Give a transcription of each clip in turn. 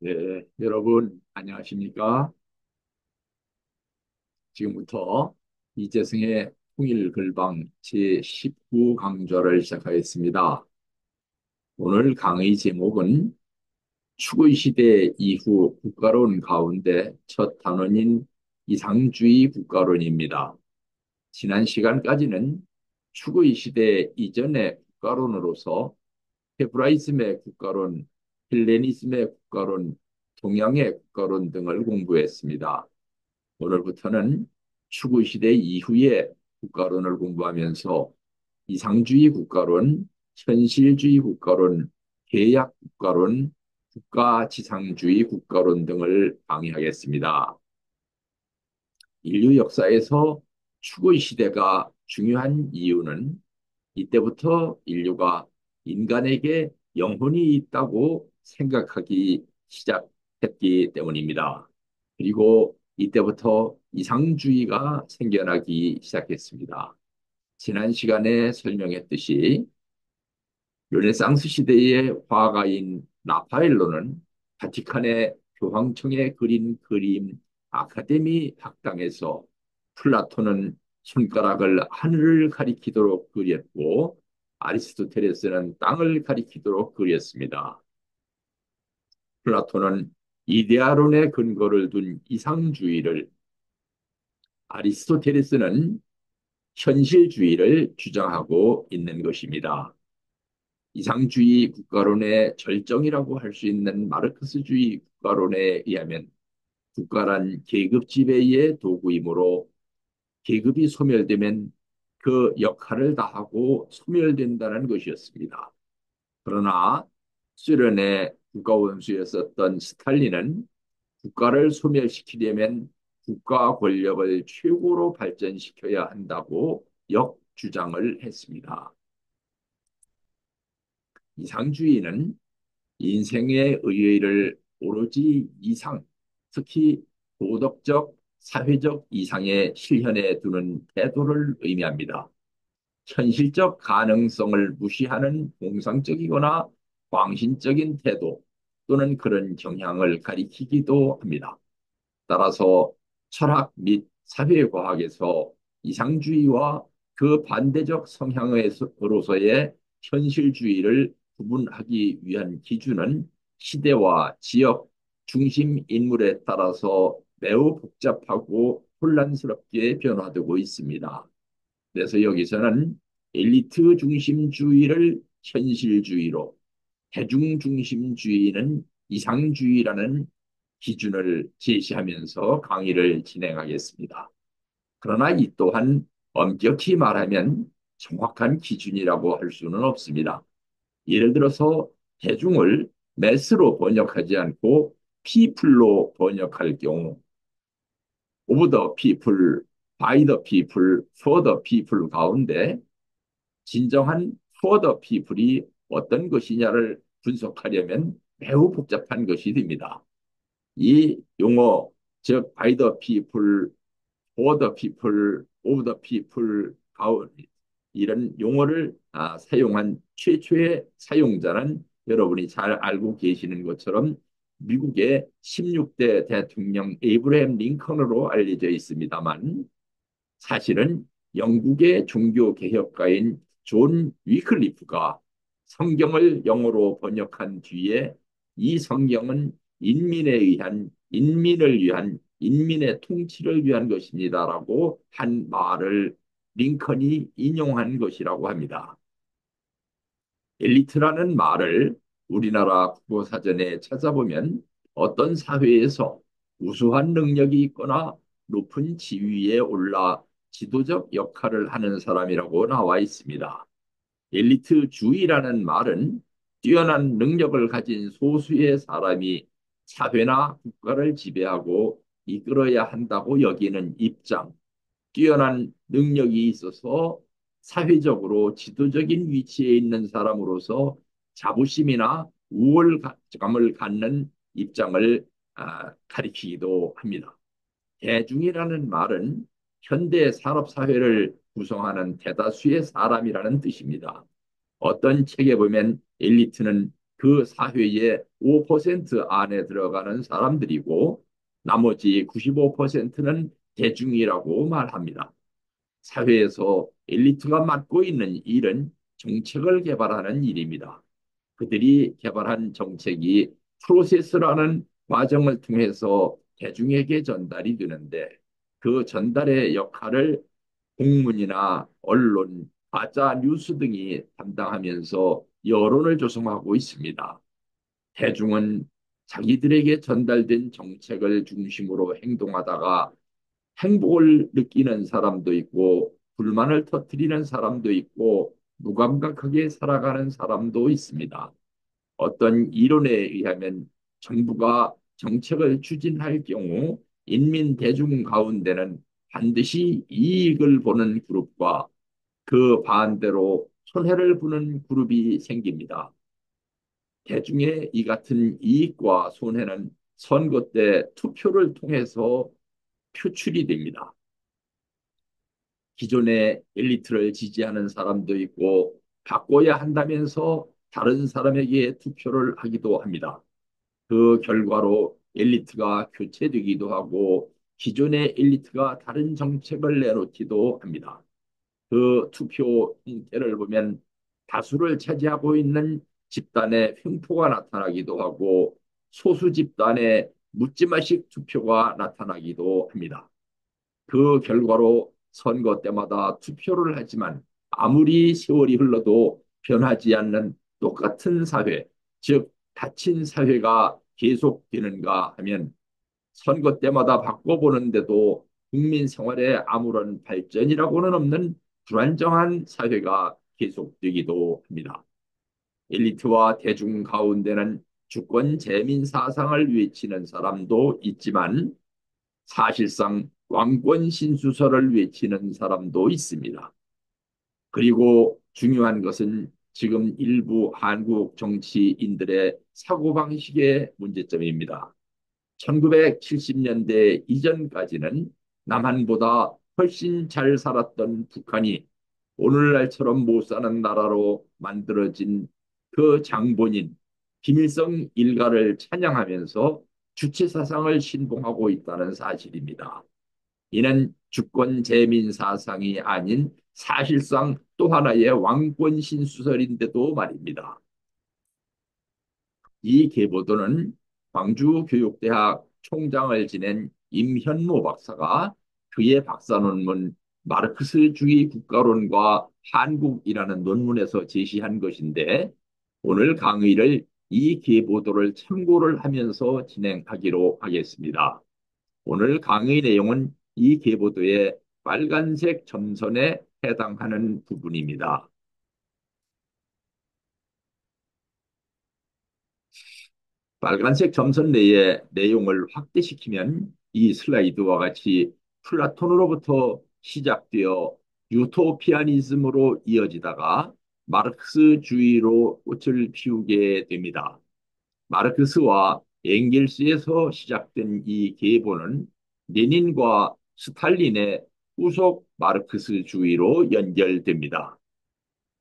네, 여러분 안녕하십니까? 지금부터 이재승의 통일글방 제19 강좌를 시작하겠습니다. 오늘 강의 제목은 추구시대 이후 국가론 가운데 첫 단원인 이상주의 국가론입니다. 지난 시간까지는 추구시대 이전의 국가론으로서 헤브라이즘의 국가론, 헬레니즘의 국가론, 동양의 국가론 등을 공부했습니다. 오늘부터는 추구시대 이후의 국가론을 공부하면서 이상주의 국가론, 현실주의 국가론, 계약 국가론, 국가지상주의 국가론 등을 강의하겠습니다. 인류 역사에서 추구시대가 중요한 이유는 이때부터 인류가 인간에게 영혼이 있다고 생각하기 시작했기 때문입니다. 그리고 이때부터 이상주의가 생겨나기 시작했습니다. 지난 시간에 설명했듯이 르네상스 시대의 화가인 라파엘로는 바티칸의 교황청에 그린 그림 아카데미 학당에서 플라톤은 손가락을 하늘을 가리키도록 그렸고 아리스토텔레스는 땅을 가리키도록 그렸습니다. 플라톤은 이데아론에 근거를 둔 이상주의를, 아리스토텔레스는 현실주의를 주장하고 있는 것입니다. 이상주의 국가론의 절정이라고 할 수 있는 마르크스주의 국가론에 의하면 국가란 계급 지배의 도구이므로 계급이 소멸되면 그 역할을 다하고 소멸된다는 것이었습니다. 그러나 소련의 국가원수였었던 스탈린은 국가를 소멸시키려면 국가 권력을 최고로 발전시켜야 한다고 역주장을 했습니다. 이상주의는 인생의 의의를 오로지 이상, 특히 도덕적, 사회적 이상의 실현에 두는 태도를 의미합니다. 현실적 가능성을 무시하는 공상적이거나 광신적인 태도 또는 그런 경향을 가리키기도 합니다. 따라서 철학 및 사회과학에서 이상주의와 그 반대적 성향으로서의 현실주의를 구분하기 위한 기준은 시대와 지역, 중심 인물에 따라서 매우 복잡하고 혼란스럽게 변화되고 있습니다. 그래서 여기서는 엘리트 중심주의를 현실주의로, 대중 중심주의는 이상주의라는 기준을 제시하면서 강의를 진행하겠습니다. 그러나 이 또한 엄격히 말하면 정확한 기준이라고 할 수는 없습니다. 예를 들어서 대중을 매스로 번역하지 않고 people로 번역할 경우 of the people, by the people, for the people 가운데 진정한 for the people이 어떤 것이냐를 분석하려면 매우 복잡한 것이 됩니다. 이 용어, 즉 by the people, for the people, of the people 이런 용어를 사용한 최초의 사용자는 여러분이 잘 알고 계시는 것처럼 미국의 16대 대통령 에이브러햄 링컨으로 알려져 있습니다만 사실은 영국의 종교개혁가인 존 위클리프가 성경을 영어로 번역한 뒤에 이 성경은 인민을 위한 인민의 통치를 위한 것입니다라고 한 말을 링컨이 인용한 것이라고 합니다. 엘리트라는 말을 우리나라 국어사전에 찾아보면 어떤 사회에서 우수한 능력이 있거나 높은 지위에 올라 지도적 역할을 하는 사람이라고 나와 있습니다. 엘리트주의라는 말은 뛰어난 능력을 가진 소수의 사람이 사회나 국가를 지배하고 이끌어야 한다고 여기는 입장, 뛰어난 능력이 있어서 사회적으로 지도적인 위치에 있는 사람으로서 자부심이나 우월감을 갖는 입장을 가리키기도 합니다. 대중이라는 말은 현대 산업 사회를 구성하는 대다수의 사람이라는 뜻입니다. 어떤 책에 보면 엘리트는 그 사회의 5% 안에 들어가는 사람들이고 나머지 95%는 대중이라고 말합니다. 사회에서 엘리트가 맡고 있는 일은 정책을 개발하는 일입니다. 그들이 개발한 정책이 프로세스라는 과정을 통해서 대중에게 전달이 되는데 그 전달의 역할을 공문이나 언론, 가짜 뉴스 등이 담당하면서 여론을 조성하고 있습니다. 대중은 자기들에게 전달된 정책을 중심으로 행동하다가 행복을 느끼는 사람도 있고 불만을 터뜨리는 사람도 있고 무감각하게 살아가는 사람도 있습니다. 어떤 이론에 의하면 정부가 정책을 추진할 경우 인민 대중 가운데는 반드시 이익을 보는 그룹과 그 반대로 손해를 보는 그룹이 생깁니다. 대중의 이 같은 이익과 손해는 선거 때 투표를 통해서 표출이 됩니다. 기존의 엘리트를 지지하는 사람도 있고 바꿔야 한다면서 다른 사람에게 투표를 하기도 합니다. 그 결과로 엘리트가 교체되기도 하고 기존의 엘리트가 다른 정책을 내놓기도 합니다. 그 투표 형태를 보면 다수를 차지하고 있는 집단의 횡포가 나타나기도 하고 소수 집단의 묻지마식 투표가 나타나기도 합니다. 그 결과로 선거 때마다 투표를 하지만 아무리 세월이 흘러도 변하지 않는 똑같은 사회, 즉 닫힌 사회가 계속되는가 하면 선거 때마다 바꿔보는데도 국민 생활에 아무런 발전이라고는 없는 불안정한 사회가 계속되기도 합니다. 엘리트와 대중 가운데는 주권 재민 사상을 외치는 사람도 있지만 사실상 왕권 신수설을 외치는 사람도 있습니다. 그리고 중요한 것은 지금 일부 한국 정치인들의 사고방식의 문제점입니다. 1970년대 이전까지는 남한보다 훨씬 잘 살았던 북한이 오늘날처럼 못 사는 나라로 만들어진 그 장본인 김일성 일가를 찬양하면서 주체 사상을 신봉하고 있다는 사실입니다. 이는 주권 재민 사상이 아닌 사실상 또 하나의 왕권 신수설인데도 말입니다. 이 계보도는 광주교육대학 총장을 지낸 임현모 박사가 그의 박사 논문 마르크스주의 국가론과 한국이라는 논문에서 제시한 것인데 오늘 강의를 이 계보도를 참고를 하면서 진행하기로 하겠습니다. 오늘 강의 내용은 이 계보도의 빨간색 점선에 해당하는 부분입니다. 빨간색 점선 내의 내용을 확대시키면 이 슬라이드와 같이 플라톤으로부터 시작되어 유토피아니즘으로 이어지다가 마르크스주의로 꽃을 피우게 됩니다. 마르크스와 엥겔스에서 시작된 이 계보는 레닌과 스탈린의 후속 마르크스주의로 연결됩니다.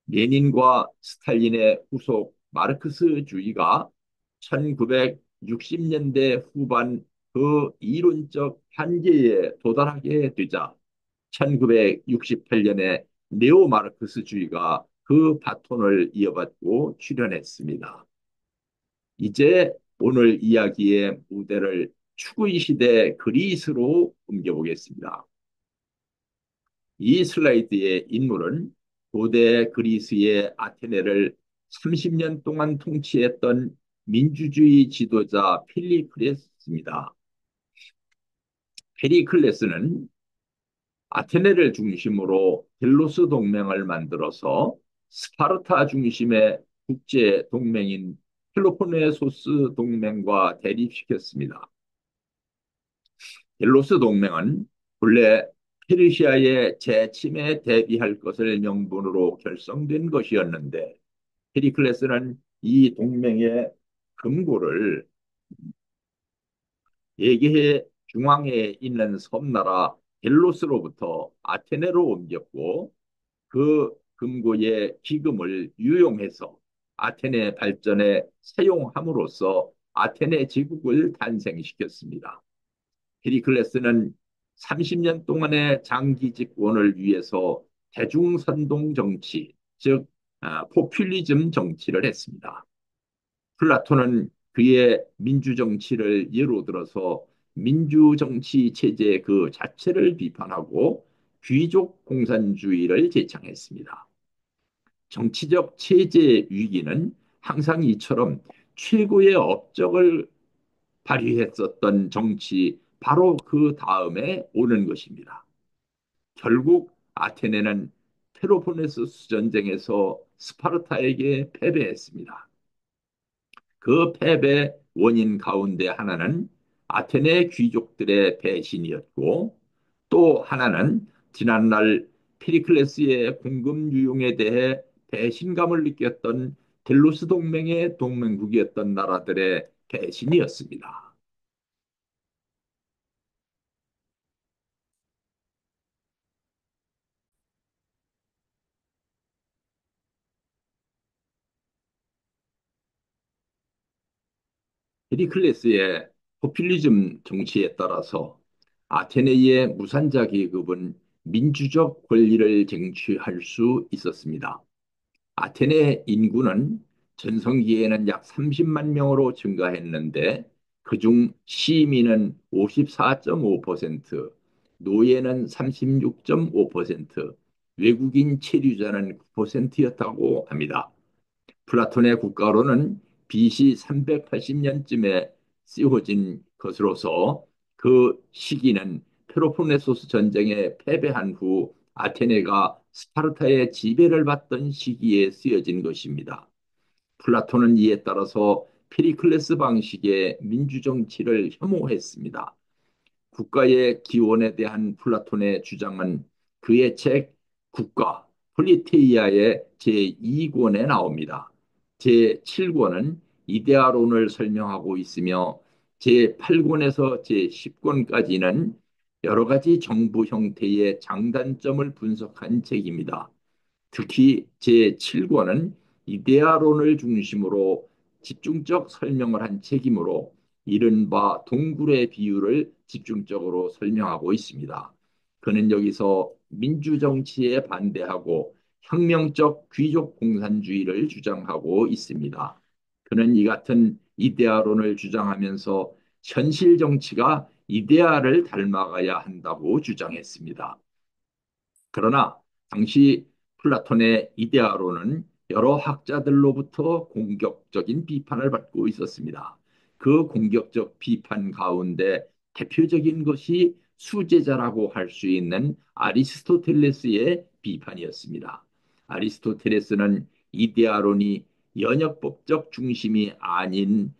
레닌과 스탈린의 후속 마르크스주의가 1960년대 후반 그 이론적 한계에 도달하게 되자 1968년에 네오마르크스주의가 그 바톤을 이어받고 출현했습니다. 이제 오늘 이야기의 무대를 추구이 시대 그리스로 옮겨보겠습니다. 이 슬라이드의 인물은 고대 그리스의 아테네를 30년 동안 통치했던 민주주의 지도자 페리클레스입니다. 페리클레스는 아테네를 중심으로 델로스 동맹을 만들어서 스파르타 중심의 국제 동맹인 펠로폰네소스 동맹과 대립시켰습니다. 델로스 동맹은 본래 페르시아의 재침에 대비할 것을 명분으로 결성된 것이었는데 페리클레스는 이 동맹의 금고를 에게해 중앙에 있는 섬나라 델로스로부터 아테네로 옮겼고 그 금고의 기금을 유용해서 아테네 발전에 사용함으로써 아테네 제국을 탄생시켰습니다. 헤리클레스는 30년 동안의 장기 집권을 위해서 대중선동 정치, 즉 포퓰리즘 정치를 했습니다. 플라톤은 그의 민주정치를 예로 들어서 민주정치 체제 그 자체를 비판하고 귀족 공산주의를 제창했습니다. 정치적 체제 위기는 항상 이처럼 최고의 업적을 발휘했었던 정치 바로 그 다음에 오는 것입니다. 결국 아테네는 펠로폰네소스 전쟁에서 스파르타에게 패배했습니다. 그 패배 원인 가운데 하나는 아테네 귀족들의 배신이었고 또 하나는 지난날 피리클레스의 공급 유용에 대해 배신감을 느꼈던 델로스 동맹의 동맹국이었던 나라들의 배신이었습니다. 헤리클레스의 포퓰리즘 정치에 따라서 아테네의 무산자 계급은 민주적 권리를 쟁취할 수 있었습니다. 아테네 인구는 전성기에는 약 30만 명으로 증가했는데 그중 시민은 54.5%, 노예는 36.5%, 외국인 체류자는 9%였다고 합니다. 플라톤의 국가로는 BC 380년쯤에 쓰여진 것으로서 그 시기는 펠로폰네소스 전쟁에 패배한 후 아테네가 스파르타의 지배를 받던 시기에 쓰여진 것입니다. 플라톤은 이에 따라서 페리클레스 방식의 민주정치를 혐오했습니다. 국가의 기원에 대한 플라톤의 주장은 그의 책 국가 폴리테이아의 제2권에 나옵니다. 제7권은 이데아론을 설명하고 있으며 제8권에서 제10권까지는 여러 가지 정부 형태의 장단점을 분석한 책입니다. 특히 제7권은 이데아론을 중심으로 집중적 설명을 한 책이므로 이른바 동굴의 비유를 집중적으로 설명하고 있습니다. 그는 여기서 민주정치에 반대하고 혁명적 귀족 공산주의를 주장하고 있습니다. 그는 이 같은 이데아론을 주장하면서 현실 정치가 이데아를 닮아가야 한다고 주장했습니다. 그러나 당시 플라톤의 이데아로는 여러 학자들로부터 공격적인 비판을 받고 있었습니다. 그 공격적 비판 가운데 대표적인 것이 수제자라고 할 수 있는 아리스토텔레스의 비판이었습니다. 아리스토텔레스는 이데아론이 연역법적 중심이 아닌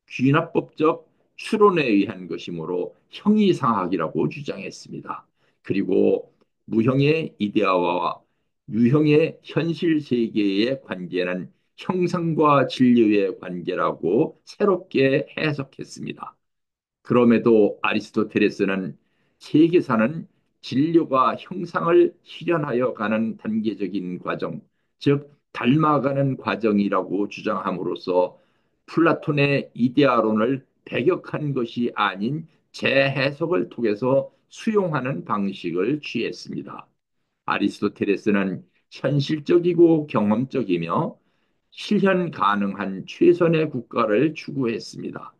귀납법적 추론에 의한 것이므로 형이상학이라고 주장했습니다. 그리고 무형의 이데아와 유형의 현실 세계의 관계는 형상과 진리의 관계라고 새롭게 해석했습니다. 그럼에도 아리스토텔레스는 세계사는 진료가 형상을 실현하여 가는 단계적인 과정, 즉 닮아가는 과정이라고 주장함으로써 플라톤의 이데아론을 배격한 것이 아닌 재해석을 통해서 수용하는 방식을 취했습니다. 아리스토텔레스는 현실적이고 경험적이며 실현 가능한 최선의 국가를 추구했습니다.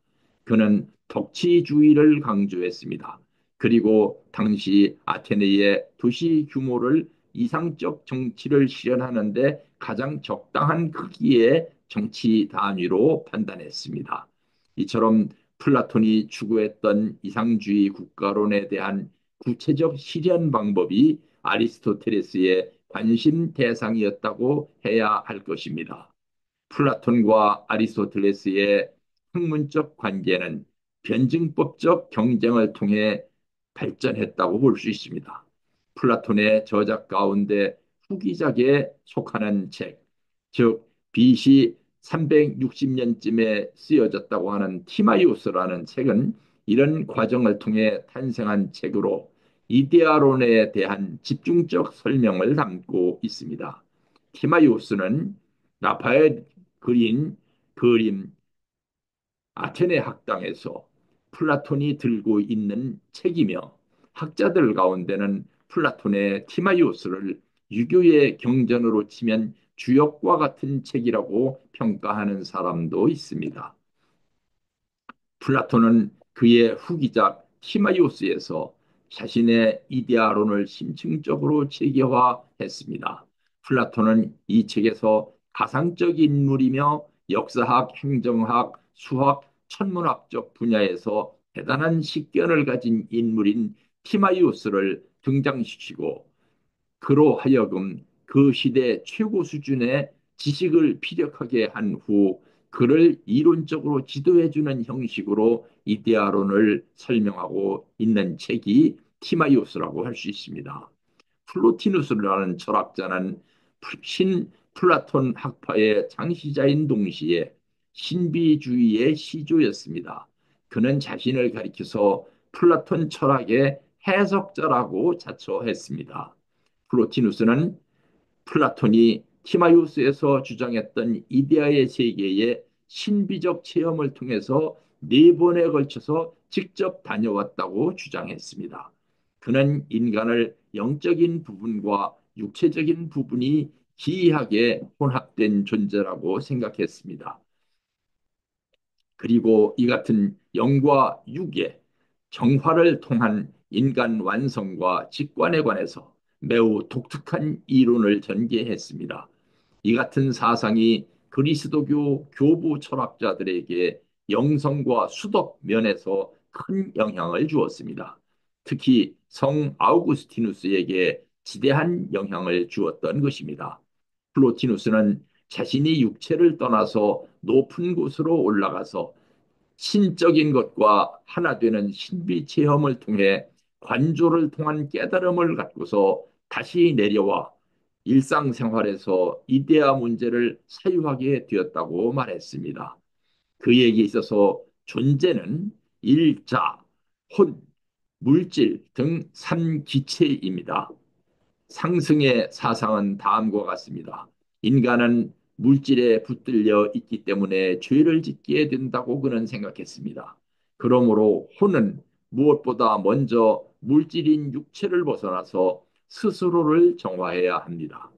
그는 덕치주의를 강조했습니다. 그리고 당시 아테네의 도시 규모를 이상적 정치를 실현하는데 가장 적당한 크기의 정치 단위로 판단했습니다. 이처럼 플라톤이 추구했던 이상주의 국가론에 대한 구체적 실현 방법이 아리스토텔레스의 관심 대상이었다고 해야 할 것입니다. 플라톤과 아리스토텔레스의 학문적 관계는 변증법적 경쟁을 통해 발전했다고 볼 수 있습니다. 플라톤의 저작 가운데 후기작에 속하는 책, 즉 BC 360년쯤에 쓰여졌다고 하는 티마이오스라는 책은 이런 과정을 통해 탄생한 책으로 이데아론에 대한 집중적 설명을 담고 있습니다. 티마이오스는 라파엘 그린 그림 아테네 학당에서 플라톤이 들고 있는 책이며 학자들 가운데는 플라톤의 티마이오스를 유교의 경전으로 치면 주역과 같은 책이라고 평가하는 사람도 있습니다. 플라톤은 그의 후기작 티마이오스에서 자신의 이데아론을 심층적으로 체계화했습니다. 플라톤은 이 책에서 가상적 인물이며 역사학, 행정학, 수학, 천문학적 분야에서 대단한 식견을 가진 인물인 티마이오스를 등장시키고 그로 하여금 그 시대 최고 수준의 지식을 피력하게 한 후 그를 이론적으로 지도해주는 형식으로 이데아론을 설명하고 있는 책이 티마이오스라고 할 수 있습니다. 플로티누스라는 철학자는 신 플라톤 학파의 창시자인 동시에 신비주의의 시조였습니다. 그는 자신을 가리켜서 플라톤 철학의 해석자라고 자처했습니다. 플로티누스는 플라톤이 티마이오스에서 주장했던 이데아의 세계의 신비적 체험을 통해서 네 번에 걸쳐서 직접 다녀왔다고 주장했습니다. 그는 인간을 영적인 부분과 육체적인 부분이 기이하게 혼합된 존재라고 생각했습니다. 그리고 이 같은 영과 육의 정화를 통한 인간 완성과 직관에 관해서 매우 독특한 이론을 전개했습니다. 이 같은 사상이 그리스도교 교부 철학자들에게 영성과 수덕 면에서 큰 영향을 주었습니다. 특히 성 아우구스티누스에게 지대한 영향을 주었던 것입니다. 플로티누스는 자신이 육체를 떠나서 높은 곳으로 올라가서 신적인 것과 하나 되는 신비 체험을 통해 관조를 통한 깨달음을 갖고서 다시 내려와 일상생활에서 이데아 문제를 사유하게 되었다고 말했습니다. 그에게 있어서 존재는 일자, 혼, 물질 등 삼기체입니다. 상승의 사상은 다음과 같습니다. 인간은 물질에 붙들려 있기 때문에 죄를 짓게 된다고 그는 생각했습니다. 그러므로 혼은 무엇보다 먼저 물질인 육체를 벗어나서 스스로를 정화해야 합니다.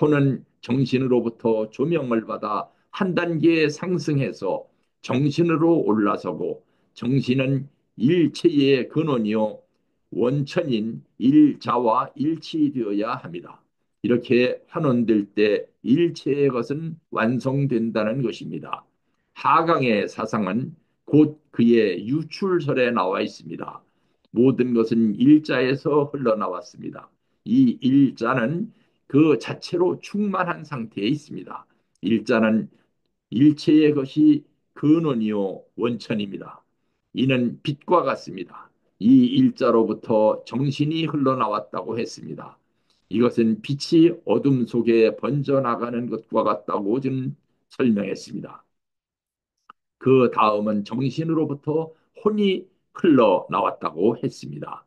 혼은 정신으로부터 조명을 받아 한 단계 상승해서 정신으로 올라서고 정신은 일체의 근원이요 원천인 일자와 일치되어야 합니다. 이렇게 환원될 때 일체의 것은 완성된다는 것입니다. 하강의 사상은 곧 그의 유출설에 나와 있습니다. 모든 것은 일자에서 흘러나왔습니다. 이 일자는 그 자체로 충만한 상태에 있습니다. 일자는 일체의 것이 근원이요 원천입니다. 이는 빛과 같습니다. 이 일자로부터 정신이 흘러나왔다고 했습니다. 이것은 빛이 어둠 속에 번져나가는 것과 같다고 좀 설명했습니다. 그 다음은 정신으로부터 혼이 흘러나왔다고 했습니다.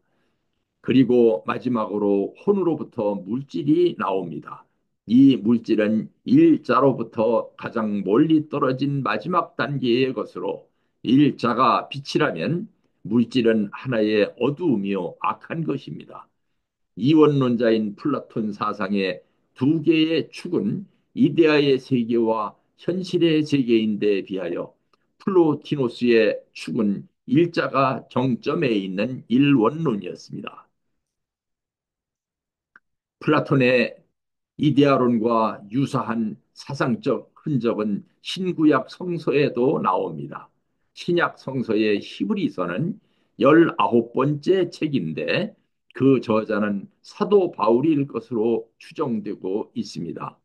그리고 마지막으로 혼으로부터 물질이 나옵니다. 이 물질은 일자로부터 가장 멀리 떨어진 마지막 단계의 것으로 일자가 빛이라면 물질은 하나의 어두움이요 악한 것입니다. 이원론자인 플라톤 사상의 두 개의 축은 이데아의 세계와 현실의 세계인데 비하여 플로티노스의 축은 일자가 정점에 있는 일원론이었습니다. 플라톤의 이데아론과 유사한 사상적 흔적은 신구약 성서에도 나옵니다. 신약 성서의 히브리서는 19번째 책인데 그 저자는 사도 바울일 것으로 추정되고 있습니다.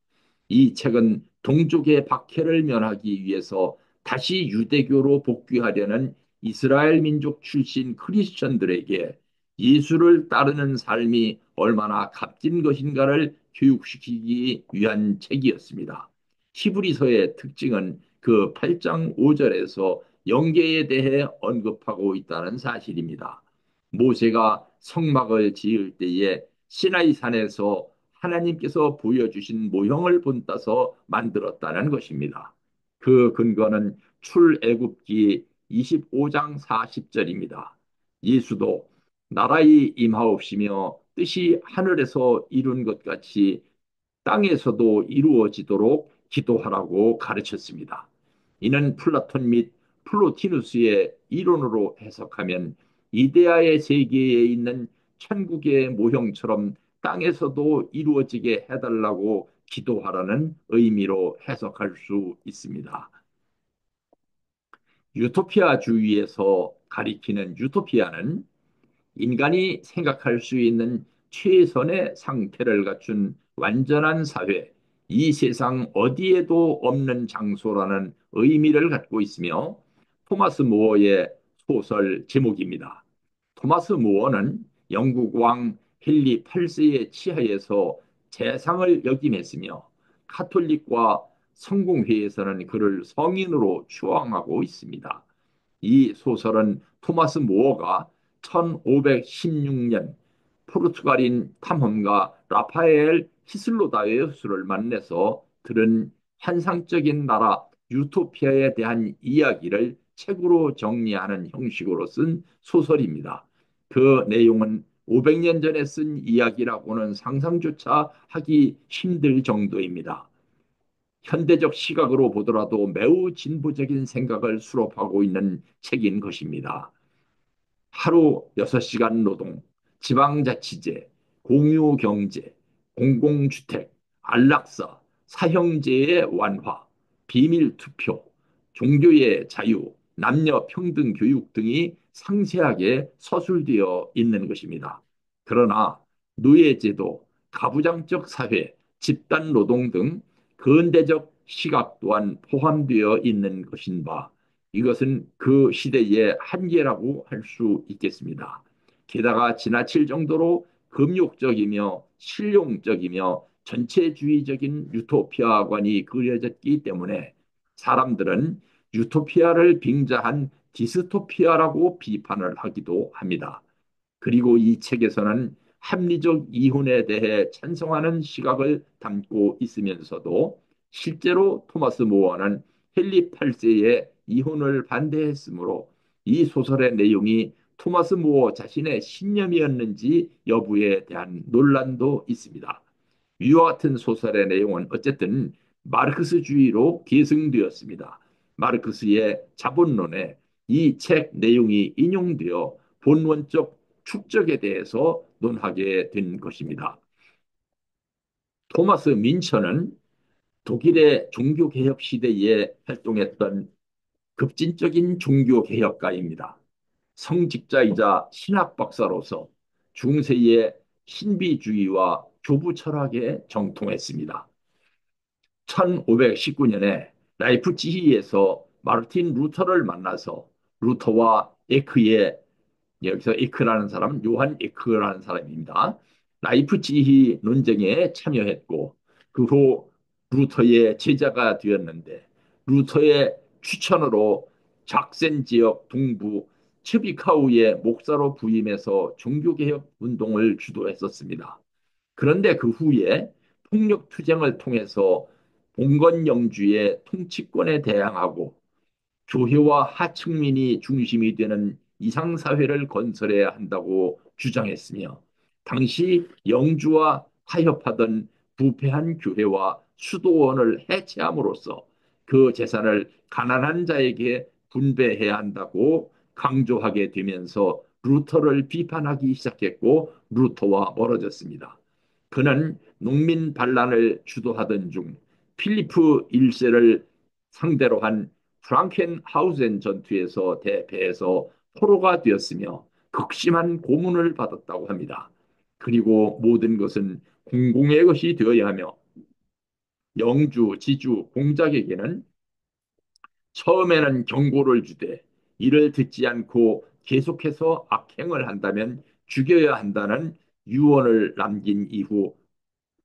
이 책은 동족의 박해를 면하기 위해서 다시 유대교로 복귀하려는 이스라엘 민족 출신 크리스천들에게 예수를 따르는 삶이 얼마나 값진 것인가를 교육시키기 위한 책이었습니다. 히브리서의 특징은 그 8장 5절에서 영계에 대해 언급하고 있다는 사실입니다. 모세가 성막을 지을 때에 시나이 산에서 하나님께서 보여주신 모형을 본따서 만들었다는 것입니다. 그 근거는 출애굽기 25장 40절입니다. 예수도 나라의 임하옵시며 뜻이 하늘에서 이룬 것 같이 땅에서도 이루어지도록 기도하라고 가르쳤습니다. 이는 플라톤 및 플로티누스의 이론으로 해석하면 이데아의 세계에 있는 천국의 모형처럼 땅에서도 이루어지게 해달라고 기도하라는 의미로 해석할 수 있습니다. 유토피아주의에서 가리키는 유토피아는 인간이 생각할 수 있는 최선의 상태를 갖춘 완전한 사회, 이 세상 어디에도 없는 장소라는 의미를 갖고 있으며 토마스 모어의 소설 제목입니다. 토마스 모어는 영국 왕 헨리 8세의 치하에서 재상을 역임했으며 카톨릭과 성공회에서는 그를 성인으로 추앙하고 있습니다. 이 소설은 토마스 모어가 1516년 포르투갈인 탐험가 라파엘 히슬로다웨우스를 만나서 들은 환상적인 나라 유토피아에 대한 이야기를 책으로 정리하는 형식으로 쓴 소설입니다. 그 내용은 500년 전에 쓴 이야기라고는 상상조차 하기 힘들 정도입니다. 현대적 시각으로 보더라도 매우 진보적인 생각을 수록하고 있는 책인 것입니다. 하루 6시간 노동, 지방자치제, 공유경제, 공공주택, 안락사, 사형제의 완화, 비밀투표, 종교의 자유, 남녀 평등 교육 등이 상세하게 서술되어 있는 것입니다. 그러나 노예제도, 가부장적 사회, 집단노동 등 근대적 시각 또한 포함되어 있는 것인 바 이것은 그 시대의 한계라고 할 수 있겠습니다. 게다가 지나칠 정도로 금욕적이며 실용적이며 전체주의적인 유토피아관이 그려졌기 때문에 사람들은 유토피아를 빙자한 디스토피아라고 비판을 하기도 합니다. 그리고 이 책에서는 합리적 이혼에 대해 찬성하는 시각을 담고 있으면서도 실제로 토마스 모어는 헨리 8세의 이혼을 반대했으므로 이 소설의 내용이 토마스 모어 자신의 신념이었는지 여부에 대한 논란도 있습니다. 위와 같은 소설의 내용은 어쨌든 마르크스주의로 계승되었습니다. 마르크스의 자본론에 이 책 내용이 인용되어 본원적 축적에 대해서 논하게 된 것입니다. 토마스 민처는 독일의 종교개혁 시대에 활동했던 급진적인 종교개혁가입니다. 성직자이자 신학 박사로서 중세의 신비주의와 교부 철학에 정통했습니다. 1519년에 라이프치히에서 마르틴 루터를 만나서 루터와 에크의 여기서 에크라는 사람은 요한 에크라는 사람입니다. 라이프치히 논쟁에 참여했고 그 후 루터의 제자가 되었는데 루터의 추천으로 작센 지역 동부 츠비카우의 목사로 부임해서 종교개혁 운동을 주도했었습니다. 그런데 그 후에 폭력 투쟁을 통해서 봉건 영주의 통치권에 대항하고 교회와 하층민이 중심이 되는 이상사회를 건설해야 한다고 주장했으며 당시 영주와 타협하던 부패한 교회와 수도원을 해체함으로써 그 재산을 가난한 자에게 분배해야 한다고 강조하게 되면서 루터를 비판하기 시작했고 루터와 멀어졌습니다. 그는 농민 반란을 주도하던 중 필리프 1세를 상대로 한 프랑켄하우젠 전투에서 대패해서 포로가 되었으며 극심한 고문을 받았다고 합니다. 그리고 모든 것은 공공의 것이 되어야 하며 영주, 지주, 공작에게는 처음에는 경고를 주되 이를 듣지 않고 계속해서 악행을 한다면 죽여야 한다는 유언을 남긴 이후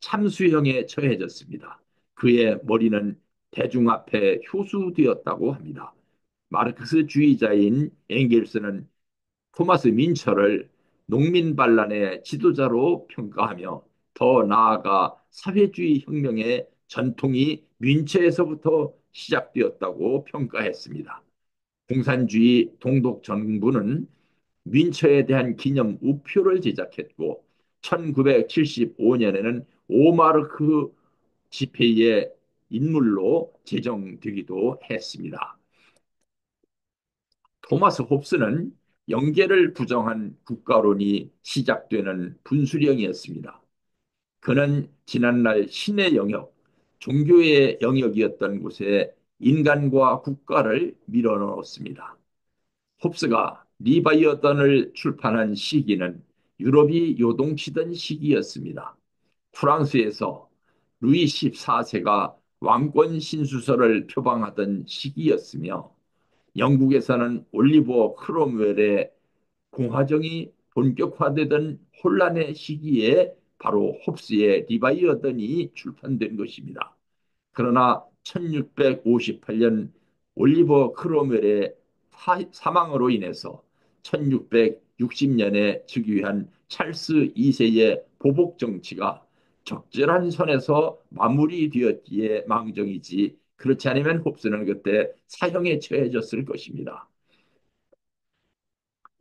참수형에 처해졌습니다. 그의 머리는 대중 앞에 효수되었다고 합니다. 마르크스주의자인 엥겔스는 토마스 민처를 농민 반란의 지도자로 평가하며 더 나아가 사회주의 혁명의 전통이 민처에서부터 시작되었다고 평가했습니다. 공산주의 동독 정부는 민처에 대한 기념 우표를 제작했고 1975년에는 오마르크 지폐의 인물로 제정되기도 했습니다. 토마스 홉스는 영계를 부정한 국가론이 시작되는 분수령이었습니다. 그는 지난날 신의 영역, 종교의 영역이었던 곳에 인간과 국가를 밀어넣었습니다. 홉스가 리바이어던을 출판한 시기는 유럽이 요동치던 시기였습니다. 프랑스에서 루이 14세가 왕권 신수설을 표방하던 시기였으며 영국에서는 올리버 크롬웰의 공화정이 본격화되던 혼란의 시기에 바로 홉스의 리바이어던이 출판된 것입니다. 그러나 1658년 올리버 크롬웰의 사망으로 인해서 1660년에 즉위한 찰스 2세의 보복 정치가 적절한 선에서 마무리되었기에 망정이지 그렇지 않으면 홉스는 그때 사형에 처해졌을 것입니다.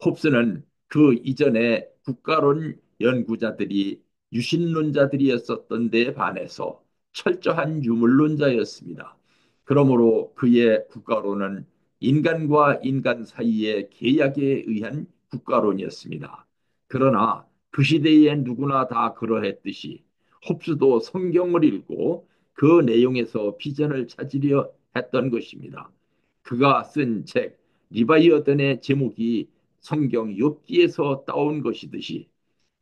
홉스는 그 이전에 국가론 연구자들이 유신론자들이었었던 데 반해서 철저한 유물론자였습니다. 그러므로 그의 국가론은 인간과 인간 사이의 계약에 의한 국가론이었습니다. 그러나 그 시대에 누구나 다 그러했듯이 홉스도 성경을 읽고 그 내용에서 비전을 찾으려 했던 것입니다. 그가 쓴 책 리바이어던의 제목이 성경 욥기에서 따온 것이듯이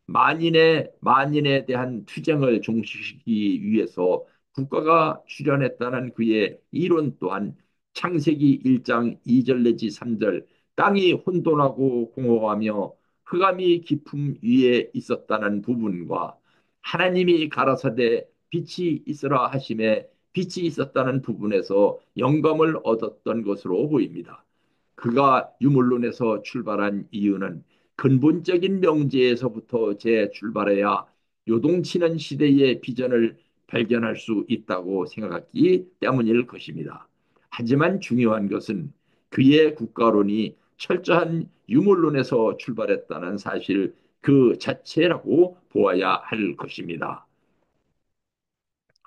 만인에 대한 투쟁을 종식시키기 위해서 국가가 출현했다는 그의 이론 또한 창세기 1장 2절 내지 3절 땅이 혼돈하고 공허하며 흑암이 깊음 위에 있었다는 부분과 하나님이 가라사대 빛이 있으라 하심에 빛이 있었다는 부분에서 영감을 얻었던 것으로 보입니다. 그가 유물론에서 출발한 이유는 근본적인 명제에서부터 재출발해야 요동치는 시대의 비전을 발견할 수 있다고 생각했기 때문일 것입니다. 하지만 중요한 것은 그의 국가론이 철저한 유물론에서 출발했다는 사실 그 자체라고 보아야 할 것입니다.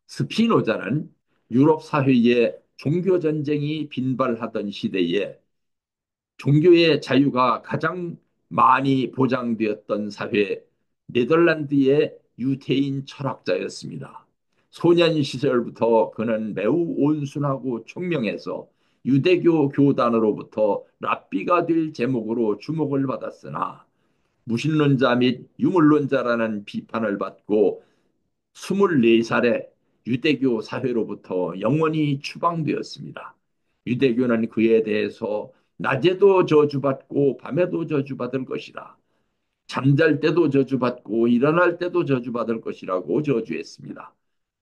스피노자는 유럽 사회에 종교 전쟁이 빈발하던 시대에 종교의 자유가 가장 많이 보장되었던 사회 네덜란드의 유태인 철학자였습니다. 소년 시절부터 그는 매우 온순하고 총명해서 유대교 교단으로부터 랍비가 될 제목으로 주목을 받았으나 무신론자 및 유물론자라는 비판을 받고 24살에 유대교 사회로부터 영원히 추방되었습니다. 유대교는 그에 대해서 낮에도 저주받고 밤에도 저주받을 것이다. 잠잘 때도 저주받고 일어날 때도 저주받을 것이라고 저주했습니다.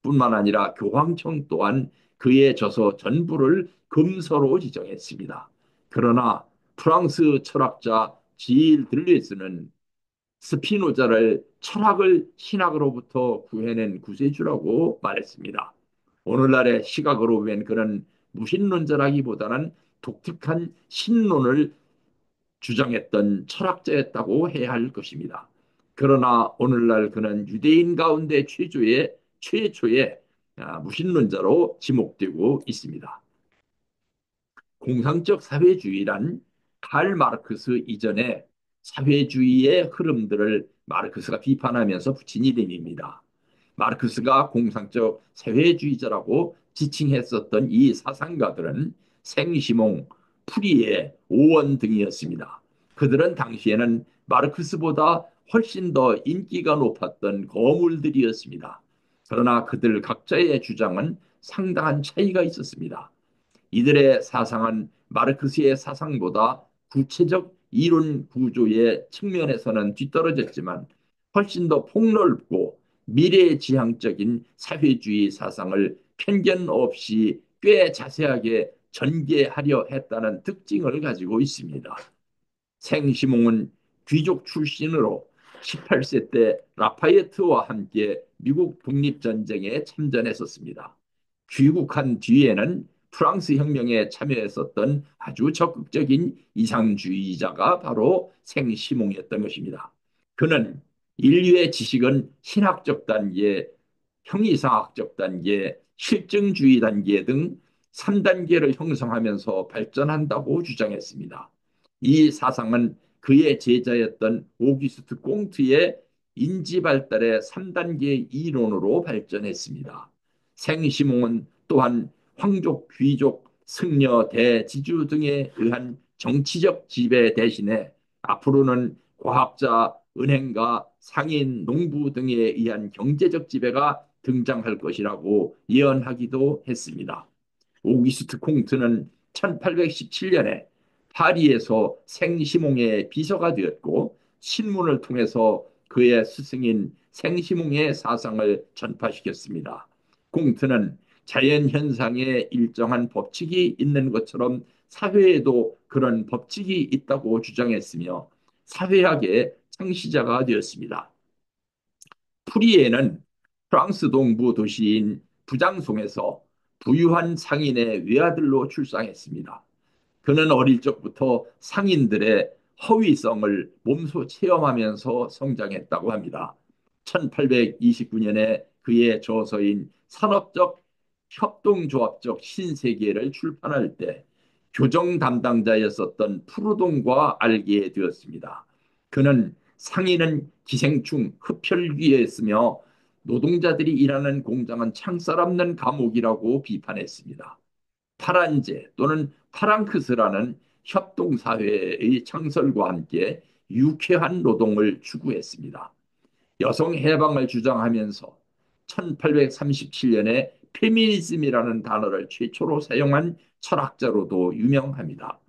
뿐만 아니라 교황청 또한 그의 저서 전부를 금서로 지정했습니다. 그러나 프랑스 철학자 지일 들레스는 스피노자를 철학을 신학으로부터 구해낸 구세주라고 말했습니다. 오늘날의 시각으로 보면 그는 무신론자라기보다는 독특한 신론을 주장했던 철학자였다고 해야 할 것입니다. 그러나 오늘날 그는 유대인 가운데 최초의 무신론자로 지목되고 있습니다. 공상적 사회주의란 칼 마르크스 이전에 사회주의의 흐름들을 마르크스가 비판하면서 붙인 이름입니다. 마르크스가 공상적 사회주의자라고 지칭했었던 이 사상가들은 생시몽, 프리에, 오원 등이었습니다. 그들은 당시에는 마르크스보다 훨씬 더 인기가 높았던 거물들이었습니다. 그러나 그들 각자의 주장은 상당한 차이가 있었습니다. 이들의 사상은 마르크스의 사상보다 구체적 이론 구조의 측면에서는 뒤떨어졌지만 훨씬 더 폭넓고 미래지향적인 사회주의 사상을 편견 없이 꽤 자세하게 전개하려 했다는 특징을 가지고 있습니다. 생시몽은 귀족 출신으로 18세 때 라파예트와 함께 미국 독립전쟁에 참전했었습니다. 귀국한 뒤에는 프랑스 혁명에 참여했었던 아주 적극적인 이상주의자가 바로 생시몽이었던 것입니다. 그는 인류의 지식은 신학적 단계, 형이상학적 단계, 실증주의 단계 등 3단계를 형성하면서 발전한다고 주장했습니다. 이 사상은 그의 제자였던 오기스트 꽁트의 인지 발달의 3단계 이론으로 발전했습니다. 생시몽은 또한 황족, 귀족, 승려, 대지주 등에 의한 정치적 지배 대신에 앞으로는 과학자, 은행가, 상인, 농부 등에 의한 경제적 지배가 등장할 것이라고 예언하기도 했습니다. 오기스트 콩트는 1817년에 파리에서 생시몽의 비서가 되었고 신문을 통해서 그의 스승인 생시몽의 사상을 전파시켰습니다. 콩트는 자연 현상에 일정한 법칙이 있는 것처럼 사회에도 그런 법칙이 있다고 주장했으며 사회학의 창시자가 되었습니다. 프리에는 프랑스 동부 도시인 부장송에서 부유한 상인의 외아들로 출생했습니다. 그는 어릴 적부터 상인들의 허위성을 몸소 체험하면서 성장했다고 합니다. 1829년에 그의 저서인 산업적 협동조합적 신세계를 출판할 때 교정 담당자였었던 푸르동과 알게 되었습니다. 그는 상인은 기생충, 흡혈귀였으며 노동자들이 일하는 공장은 창살 없는 감옥이라고 비판했습니다. 파란제 또는 파랑크스라는 협동사회의 창설과 함께 유쾌한 노동을 추구했습니다. 여성 해방을 주장하면서 1837년에 페미니즘이라는 단어를 최초로 사용한 철학자로도 유명합니다.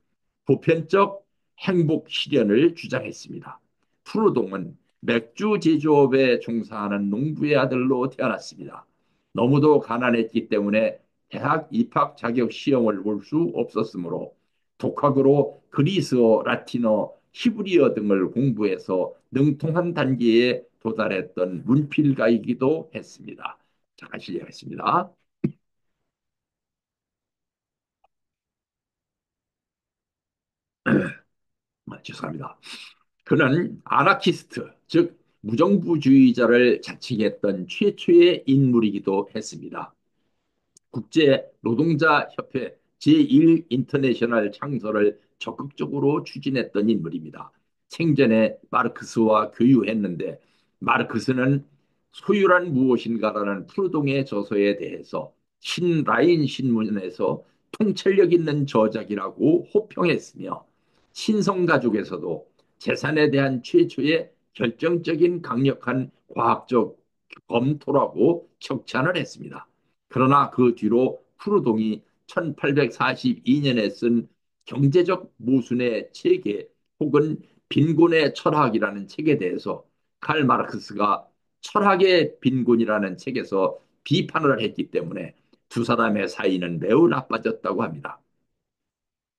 보편적 행복 실현을 주장했습니다. 프루동은 맥주 제조업에 종사하는 농부의 아들로 태어났습니다. 너무도 가난했기 때문에 대학 입학 자격 시험을 볼 수 없었으므로 독학으로 그리스어, 라틴어, 히브리어 등을 공부해서 능통한 단계에 도달했던 문필가이기도 했습니다. 잠깐 실례하겠습니다. 죄송합니다. 그는 아나키스트, 즉 무정부주의자를 자칭했던 최초의 인물이기도 했습니다. 국제노동자협회 제1 인터내셔널 창설을 적극적으로 추진했던 인물입니다. 생전에 마르크스와 교유했는데 마르크스는 소유란 무엇인가라는 프루동의 저서에 대해서 신라인 신문에서 통찰력 있는 저작이라고 호평했으며 신성가족에서도 재산에 대한 최초의 결정적인 강력한 과학적 검토라고 칭찬을 했습니다. 그러나 그 뒤로 푸르동이 1842년에 쓴 경제적 모순의 체계 혹은 빈곤의 철학이라는 책에 대해서 칼 마르크스가 철학의 빈곤이라는 책에서 비판을 했기 때문에 두 사람의 사이는 매우 나빠졌다고 합니다.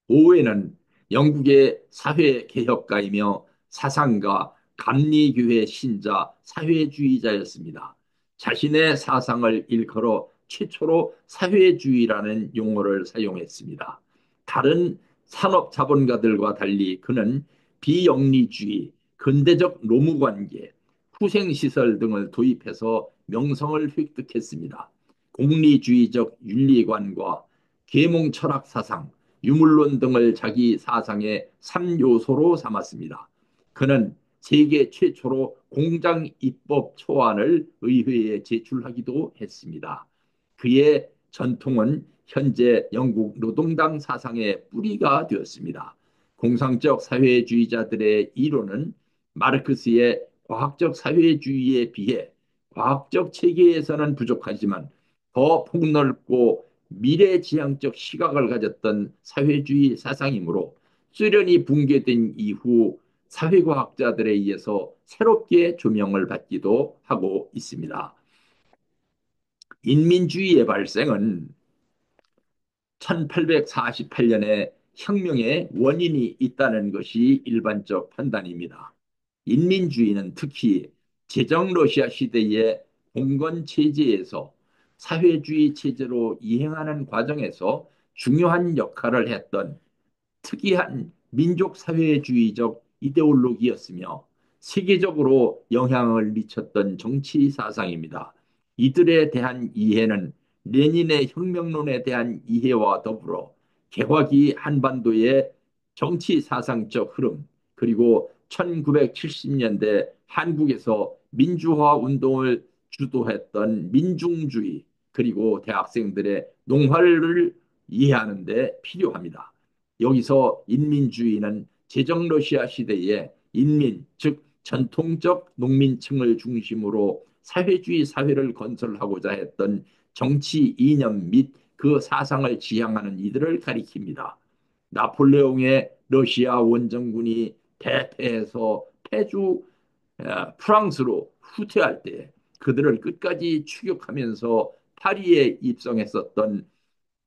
오웬은 영국의 사회개혁가이며 사상가, 감리교회 신자, 사회주의자였습니다. 자신의 사상을 일컬어 최초로 사회주의라는 용어를 사용했습니다. 다른 산업자본가들과 달리 그는 비영리주의, 근대적 노무관계, 후생시설 등을 도입해서 명성을 획득했습니다. 공리주의적 윤리관과 계몽 철학 사상, 유물론 등을 자기 사상의 3요소로 삼았습니다. 그는 세계 최초로 공장 입법 초안을 의회에 제출하기도 했습니다. 그의 전통은 현재 영국 노동당 사상의 뿌리가 되었습니다. 공상적 사회주의자들의 이론은 마르크스의 과학적 사회주의에 비해 과학적 체계에서는 부족하지만 더 폭넓고 미래지향적 시각을 가졌던 사회주의 사상이므로 소련이 붕괴된 이후 사회과학자들에 의해서 새롭게 조명을 받기도 하고 있습니다. 인민주의의 발생은 1848년에 혁명의 원인이 있다는 것이 일반적 판단입니다. 인민주의는 특히 제정 러시아 시대의 봉건 체제에서 사회주의 체제로 이행하는 과정에서 중요한 역할을 했던 특이한 민족사회주의적 이데올로기였으며 세계적으로 영향을 미쳤던 정치 사상입니다. 이들에 대한 이해는 레닌의 혁명론에 대한 이해와 더불어 개화기 한반도의 정치 사상적 흐름, 그리고 1970년대 한국에서 민주화 운동을 주도했던 민중주의, 그리고 대학생들의 농활을 이해하는 데 필요합니다. 여기서 인민주의는 제정 러시아 시대에 인민, 즉 전통적 농민층을 중심으로 사회주의 사회를 건설하고자 했던 정치 이념 및 그 사상을 지향하는 이들을 가리킵니다. 나폴레옹의 러시아 원정군이 대패해서 패주 프랑스로 후퇴할 때 그들을 끝까지 추격하면서 파리에 입성했었던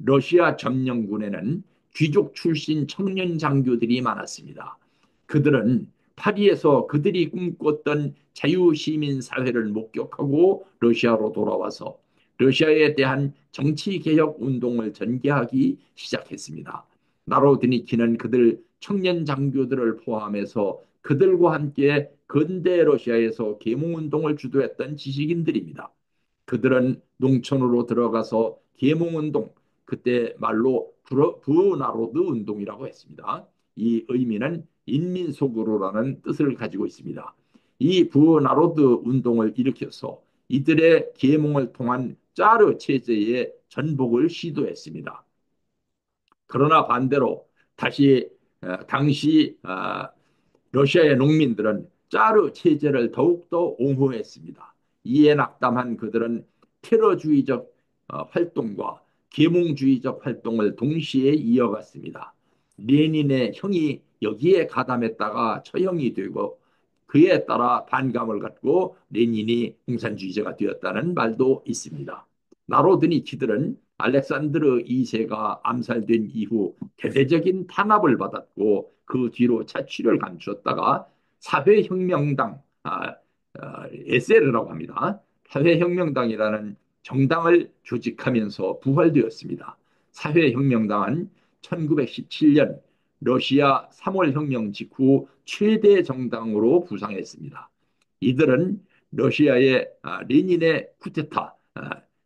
러시아 점령군에는 귀족 출신 청년 장교들이 많았습니다. 그들은 파리에서 그들이 꿈꿨던 자유시민 사회를 목격하고 러시아로 돌아와서 러시아에 대한 정치개혁 운동을 전개하기 시작했습니다. 나로드니키는 그들 청년 장교들을 포함해서 그들과 함께 근대 러시아에서 계몽운동을 주도했던 지식인들입니다. 그들은 농촌으로 들어가서 계몽운동, 그때 말로 부나로드 운동이라고 했습니다. 이 의미는 인민속으로라는 뜻을 가지고 있습니다. 이 부나로드 운동을 일으켜서 이들의 계몽을 통한 짜르 체제의 전복을 시도했습니다. 그러나 반대로 다시 당시 러시아의 농민들은 짜르 체제를 더욱더 옹호했습니다. 이에 낙담한 그들은 테러주의적 활동과 계몽주의적 활동을 동시에 이어갔습니다. 레닌의 형이 여기에 가담했다가 처형이 되고 그에 따라 반감을 갖고 레닌이 공산주의자가 되었다는 말도 있습니다. 나로드니키들은 알렉산드르 2세가 암살된 이후 대대적인 탄압을 받았고 그 뒤로 자취를 감추었다가 사회혁명당 SL이라고 합니다. 사회혁명당이라는 정당을 조직하면서 부활되었습니다. 사회혁명당은 1917년 러시아 3월 혁명 직후 최대 정당으로 부상했습니다. 이들은 러시아의 레닌의 쿠데타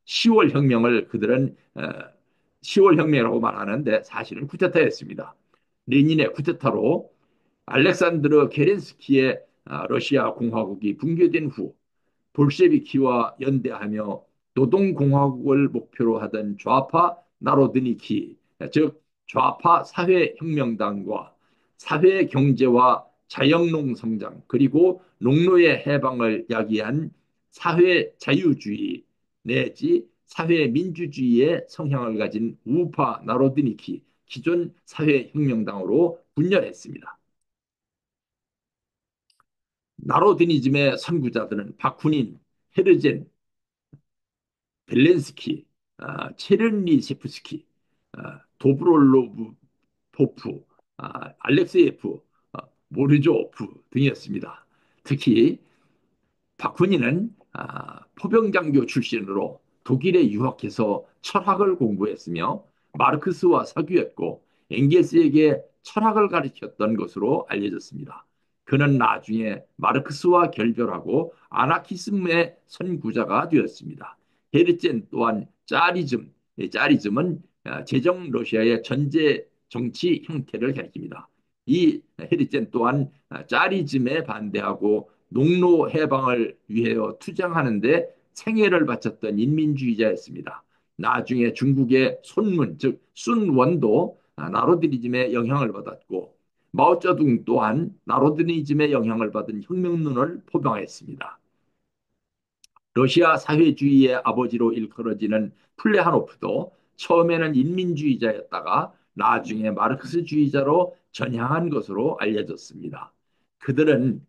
10월 혁명을 그들은 10월 혁명이라고 말하는데 사실은 쿠데타였습니다. 레닌의 쿠데타로 알렉산드르 케렌스키의 러시아 공화국이 붕괴된 후 볼셰비키와 연대하며 노동공화국을 목표로 하던 좌파 나로드니키, 즉 좌파 사회혁명당과 사회경제와 자영농 성장, 그리고 농노의 해방을 야기한 사회자유주의 내지 사회민주주의의 성향을 가진 우파 나로드니키, 기존 사회혁명당으로 분열했습니다. 나로드니즘의 선구자들은 바쿠닌, 헤르젠, 벨렌스키, 체르니셰프스키, 도브롤로브 포프, 알렉세예프, 모르조프 등이었습니다. 특히 바쿠니는 포병장교 출신으로 독일에 유학해서 철학을 공부했으며 마르크스와 사귀었고 엥겔스에게 철학을 가르쳤던 것으로 알려졌습니다. 그는 나중에 마르크스와 결별하고 아나키즘의 선구자가 되었습니다. 헤르젠 또한 짜리즘은 제정 러시아의 전제 정치 형태를 가리킵니다. 이 헤르젠 또한 짜리즘에 반대하고 농노 해방을 위하여 투쟁하는데 생애를 바쳤던 인민주의자였습니다. 나중에 중국의 손문, 즉 순원도 나로드니즘의 영향을 받았고 마오쩌둥 또한 나로드니즘의 영향을 받은 혁명론을 포병했습니다. 러시아 사회주의의 아버지로 일컬어지는 플레하노프도 처음에는 인민주의자였다가 나중에 마르크스주의자로 전향한 것으로 알려졌습니다. 그들은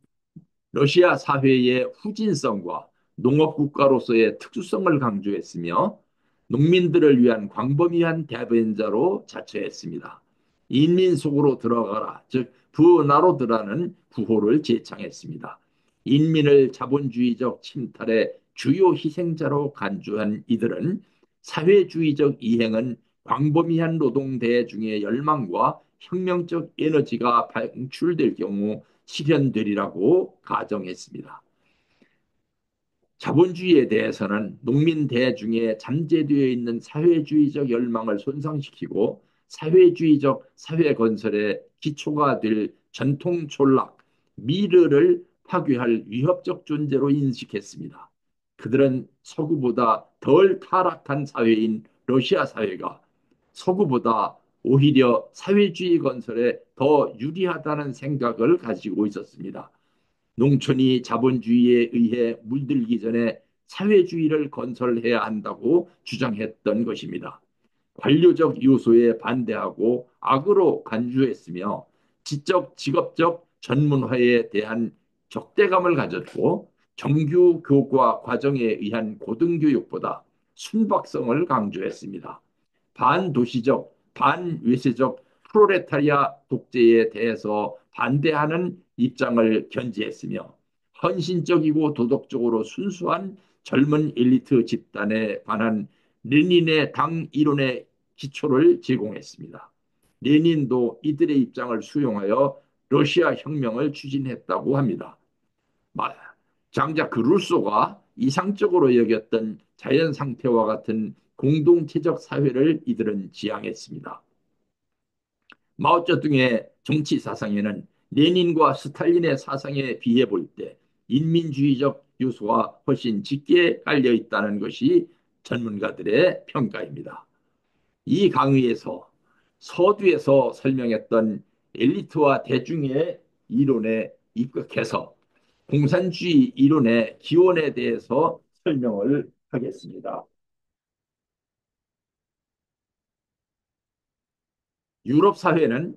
러시아 사회의 후진성과 농업국가로서의 특수성을 강조했으며 농민들을 위한 광범위한 대변자로 자처했습니다. 인민 속으로 들어가라, 즉 부나로드라는 구호를 제창했습니다. 인민을 자본주의적 침탈의 주요 희생자로 간주한 이들은 사회주의적 이행은 광범위한 노동 대중의 열망과 혁명적 에너지가 방출될 경우 실현되리라고 가정했습니다. 자본주의에 대해서는 농민 대중의 잠재되어 있는 사회주의적 열망을 손상시키고 사회주의적 사회 건설의 기초가 될 전통 존락, 미르를 파괴할 위협적 존재로 인식했습니다. 그들은 서구보다 덜 타락한 사회인 러시아 사회가 서구보다 오히려 사회주의 건설에 더 유리하다는 생각을 가지고 있었습니다. 농촌이 자본주의에 의해 물들기 전에 사회주의를 건설해야 한다고 주장했던 것입니다. 관료적 요소에 반대하고 악으로 간주했으며 지적 직업적 전문화에 대한 적대감을 가졌고 정규 교과 과정에 의한 고등교육보다 순박성을 강조했습니다. 반도시적, 반외세적 프로레타리아 독재에 대해서 반대하는 입장을 견지했으며 헌신적이고 도덕적으로 순수한 젊은 엘리트 집단에 관한 레닌의 당 이론의 기초를 제공했습니다. 레닌도 이들의 입장을 수용하여 러시아 혁명을 추진했다고 합니다. 장작 그 루소가 이상적으로 여겼던 자연 상태와 같은 공동체적 사회를 이들은 지향했습니다. 마오쩌둥의 정치 사상에는 레닌과 스탈린의 사상에 비해 볼 때 인민주의적 요소가 훨씬 짙게 깔려 있다는 것이 전문가들의 평가입니다. 이 강의에서 서두에서 설명했던 엘리트와 대중의 이론에 입각해서 공산주의 이론의 기원에 대해서 설명을 하겠습니다. 유럽 사회는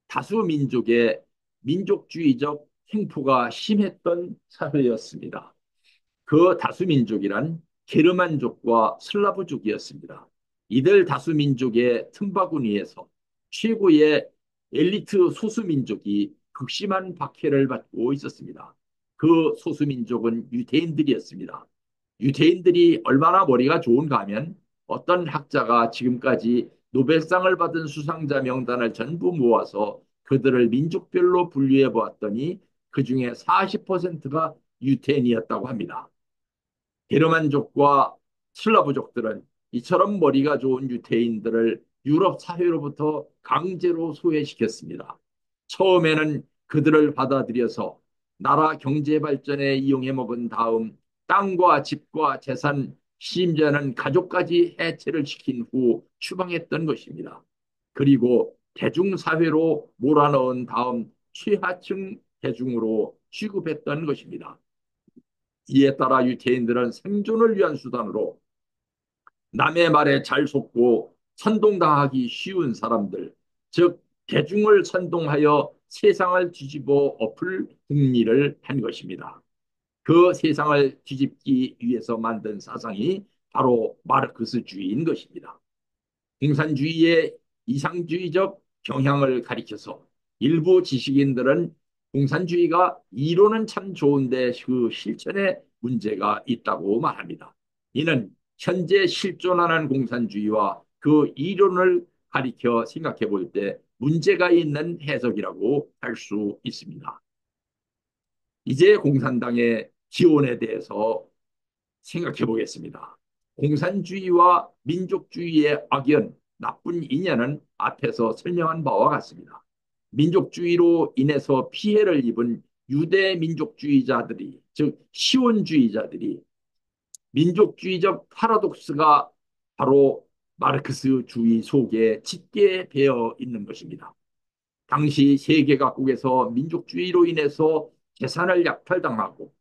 다수민족의 민족주의적 횡포가 심했던 사회였습니다. 그 다수민족이란 게르만족과 슬라브족이었습니다. 이들 다수민족의 틈바구니에서 최고의 엘리트 소수민족이 극심한 박해를 받고 있었습니다. 그 소수민족은 유대인들이었습니다. 유대인들이 얼마나 머리가 좋은가 하면 어떤 학자가 지금까지 노벨상을 받은 수상자 명단을 전부 모아서 그들을 민족별로 분류해 보았더니 그중에 40%가 유태인이었다고 합니다. 게르만족과 슬라브족들은 이처럼 머리가 좋은 유태인들을 유럽 사회로부터 강제로 소외시켰습니다. 처음에는 그들을 받아들여서 나라 경제 발전에 이용해 먹은 다음 땅과 집과 재산, 심지어는 가족까지 해체를 시킨 후 추방했던 것입니다. 그리고 대중사회로 몰아넣은 다음 최하층 대중으로 취급했던 것입니다. 이에 따라 유태인들은 생존을 위한 수단으로 남의 말에 잘 속고 선동당하기 쉬운 사람들, 즉 대중을 선동하여 세상을 뒤집어 엎을 궁리를 한 것입니다. 그 세상을 뒤집기 위해서 만든 사상이 바로 마르크스주의인 것입니다. 공산주의의 이상주의적 경향을 가리켜서 일부 지식인들은 공산주의가 이론은 참 좋은데 그 실천에 문제가 있다고 말합니다. 이는 현재 실존하는 공산주의와 그 이론을 가리켜 생각해 볼 때 문제가 있는 해석이라고 할 수 있습니다. 이제 공산당의 기원에 대해서 생각해 보겠습니다. 공산주의와 민족주의의 악연, 나쁜 인연은 앞에서 설명한 바와 같습니다. 민족주의로 인해서 피해를 입은 유대 민족주의자들이, 즉 시온주의자들이 민족주의적 파라독스가 바로 마르크스주의 속에 짙게 배어 있는 것입니다. 당시 세계 각국에서 민족주의로 인해서 재산을 약탈당하고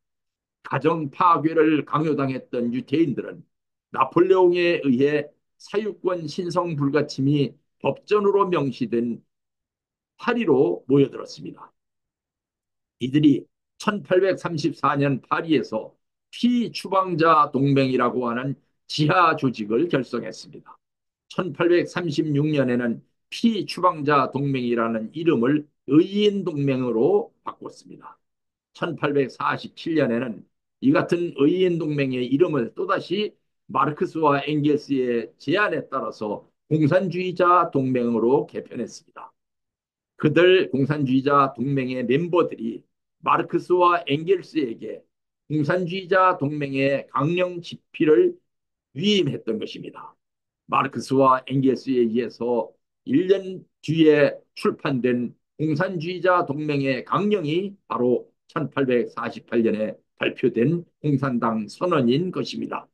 가정 파괴를 강요당했던 유태인들은 나폴레옹에 의해 사유권 신성 불가침이 법전으로 명시된 파리로 모여들었습니다. 이들이 1834년 파리에서 피추방자 동맹이라고 하는 지하 조직을 결성했습니다. 1836년에는 피추방자 동맹이라는 이름을 의인 동맹으로 바꿨습니다. 1847년에는 이 같은 의인 동맹의 이름을 또다시 마르크스와 엥겔스의 제안에 따라서 공산주의자 동맹으로 개편했습니다. 그들 공산주의자 동맹의 멤버들이 마르크스와 엥겔스에게 공산주의자 동맹의 강령 집필을 위임했던 것입니다. 마르크스와 엥겔스에 의해서 1년 뒤에 출판된 공산주의자 동맹의 강령이 바로 1848년에 발표된 공산당 선언인 것입니다.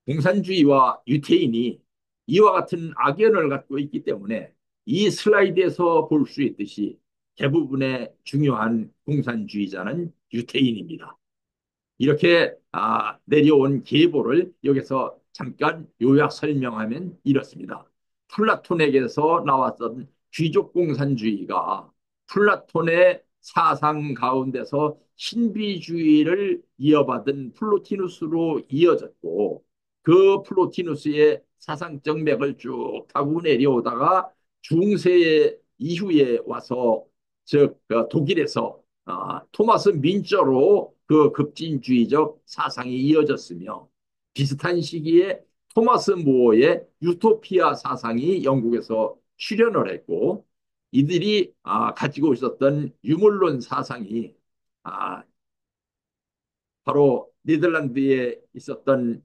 공산주의와 유태인이 이와 같은 악연을 갖고 있기 때문에 이 슬라이드에서 볼 수 있듯이 대부분의 중요한 공산주의자는 유태인입니다. 이렇게 내려온 계보를 여기서 잠깐 요약 설명하면 이렇습니다. 플라톤에게서 나왔던 귀족 공산주의가 플라톤의 사상 가운데서 신비주의를 이어받은 플로티누스로 이어졌고 그 플로티누스의 사상적 맥을 쭉 타고 내려오다가 중세 이후에 와서 즉 독일에서 토마스 민저로 그 급진주의적 사상이 이어졌으며 비슷한 시기에 토마스 모어의 유토피아 사상이 영국에서 출현을 했고 이들이 가지고 있었던 유물론 사상이 아, 바로 네덜란드에 있었던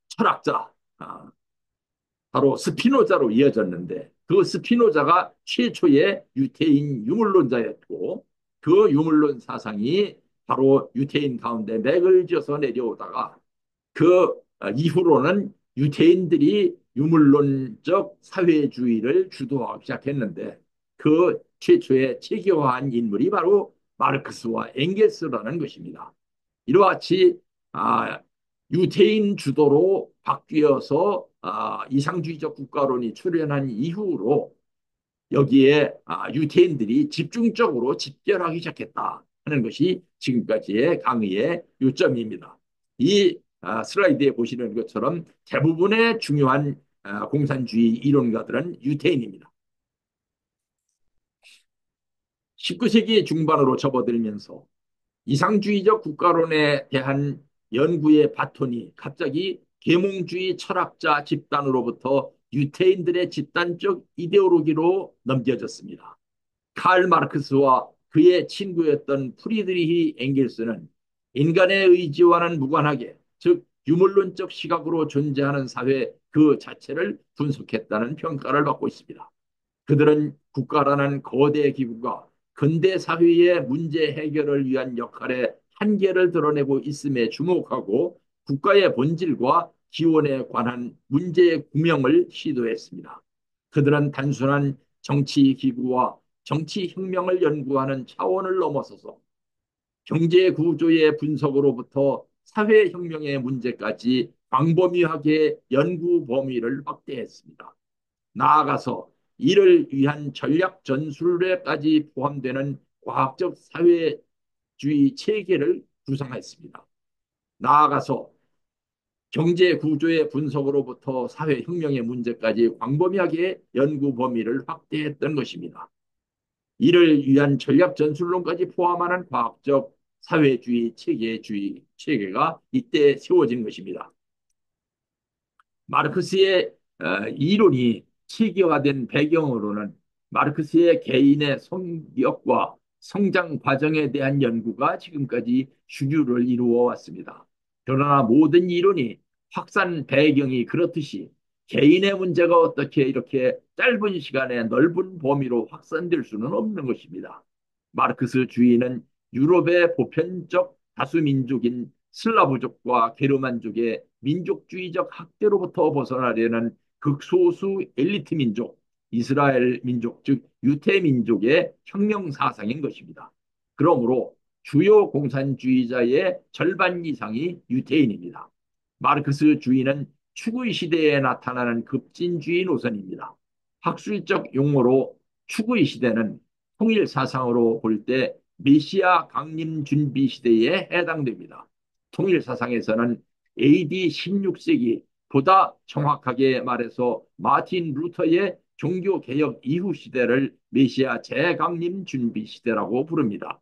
철학자 바로 스피노자로 이어졌는데 그 스피노자가 최초의 유태인 유물론자였고 그 유물론 사상이 바로 유태인 가운데 맥을 지어서 내려오다가 그 이후로는 유태인들이 유물론적 사회주의를 주도하기 시작했는데 그 최초의 체계화한 인물이 바로 마르크스와 엥겔스라는 것입니다. 이와 같이 유태인 주도로 바뀌어서 이상주의적 국가론이 출현한 이후로 여기에 유태인들이 집중적으로 집결하기 시작했다 하는 것이 지금까지의 강의의 요점입니다. 이 슬라이드에 보시는 것처럼 대부분의 중요한 공산주의 이론가들은 유태인입니다. 19세기 중반으로 접어들면서 이상주의적 국가론에 대한 연구의 바톤이 갑자기 계몽주의 철학자 집단으로부터 유태인들의 집단적 이데올로기로 넘겨졌습니다. 칼 마르크스와 그의 친구였던 프리드리히 엥겔스는 인간의 의지와는 무관하게 즉 유물론적 시각으로 존재하는 사회 그 자체를 분석했다는 평가를 받고 있습니다. 그들은 국가라는 거대 기구가 근대 사회의 문제 해결을 위한 역할의 한계를 드러내고 있음에 주목하고 국가의 본질과 기원에 관한 문제의 구명을 시도했습니다. 그들은 단순한 정치 기구와 정치 혁명을 연구하는 차원을 넘어서서 경제 구조의 분석으로부터 사회혁명의 문제까지 광범위하게 연구 범위를 확대했습니다. 나아가서 이를 위한 전략 전술에까지 포함되는 과학적 사회주의 체계를 구성했습니다. 나아가서 경제 구조의 분석으로부터 사회혁명의 문제까지 광범위하게 연구 범위를 확대했던 것입니다. 이를 위한 전략 전술론까지 포함하는 과학적 사회주의 체계가 이때 세워진 것입니다. 마르크스의 이론이 체계화된 배경으로는 마르크스의 개인의 성격과 성장 과정에 대한 연구가 지금까지 주류를 이루어 왔습니다. 그러나 모든 이론이 확산 배경이 그렇듯이 개인의 문제가 어떻게 이렇게 짧은 시간에 넓은 범위로 확산될 수는 없는 것입니다. 마르크스 주의는 유럽의 보편적 다수민족인 슬라브족과 게르만족의 민족주의적 학대로부터 벗어나려는 극소수 엘리트 민족, 이스라엘 민족, 즉 유태 민족의 혁명 사상인 것입니다. 그러므로 주요 공산주의자의 절반 이상이 유태인입니다. 마르크스 주의는 추구의 시대에 나타나는 급진주의 노선입니다. 학술적 용어로 추구의 시대는 통일 사상으로 볼 때 메시아 강림 준비 시대에 해당됩니다. 통일 사상에서는 AD 16세기 보다 정확하게 말해서 마틴 루터의 종교개혁 이후 시대를 메시아 재강림 준비 시대라고 부릅니다.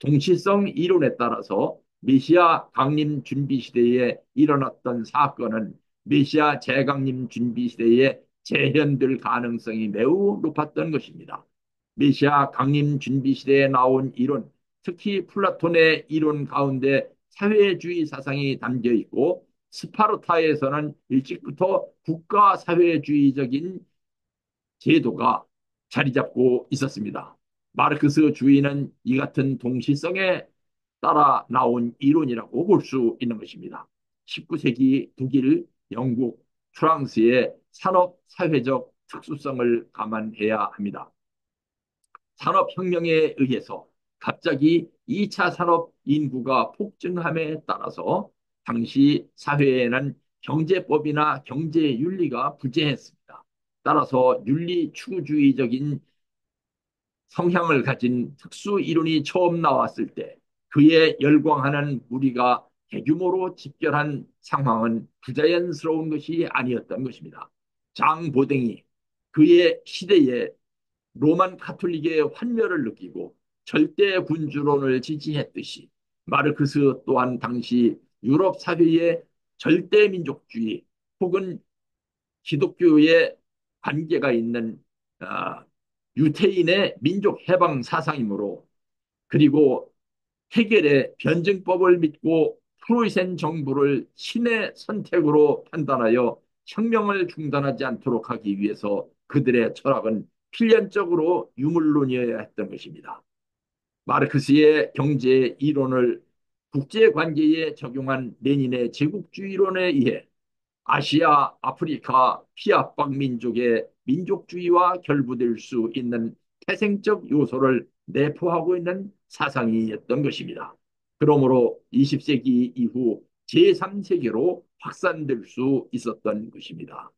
동시성 이론에 따라서 메시아 강림 준비 시대에 일어났던 사건은 메시아 재강림 준비 시대에 재현될 가능성이 매우 높았던 것입니다. 메시아 강림 준비 시대에 나온 이론, 특히 플라톤의 이론 가운데 사회주의 사상이 담겨 있고 스파르타에서는 일찍부터 국가 사회주의적인 제도가 자리 잡고 있었습니다. 마르크스 주의는 이 같은 동시성에 따라 나온 이론이라고 볼 수 있는 것입니다. 19세기 독일, 영국, 프랑스의 산업 사회적 특수성을 감안해야 합니다. 산업혁명에 의해서 갑자기 2차 산업 인구가 폭증함에 따라서 당시 사회에는 경제법이나 경제윤리가 부재했습니다. 따라서 윤리 추구주의적인 성향을 가진 특수 이론이 처음 나왔을 때 그에 열광하는 무리가 대규모로 집결한 상황은 부자연스러운 것이 아니었던 것입니다. 장보댕이 그의 시대에 로만 카톨릭의 환멸을 느끼고 절대 군주론을 지지했듯이 마르크스 또한 당시 유럽 사회의 절대 민족주의 혹은 기독교의 관계가 있는 어, 유태인의 민족 해방 사상이므로 그리고 해결의 변증법을 믿고 프로이센 정부를 신의 선택으로 판단하여 혁명을 중단하지 않도록 하기 위해서 그들의 철학은 필연적으로 유물론이어야 했던 것입니다. 마르크스의 경제 이론을 국제관계에 적용한 레닌의 제국주의론에 의해 아시아, 아프리카, 피압박 민족의 민족주의와 결부될 수 있는 태생적 요소를 내포하고 있는 사상이었던 것입니다. 그러므로 20세기 이후 제3세계로 확산될 수 있었던 것입니다.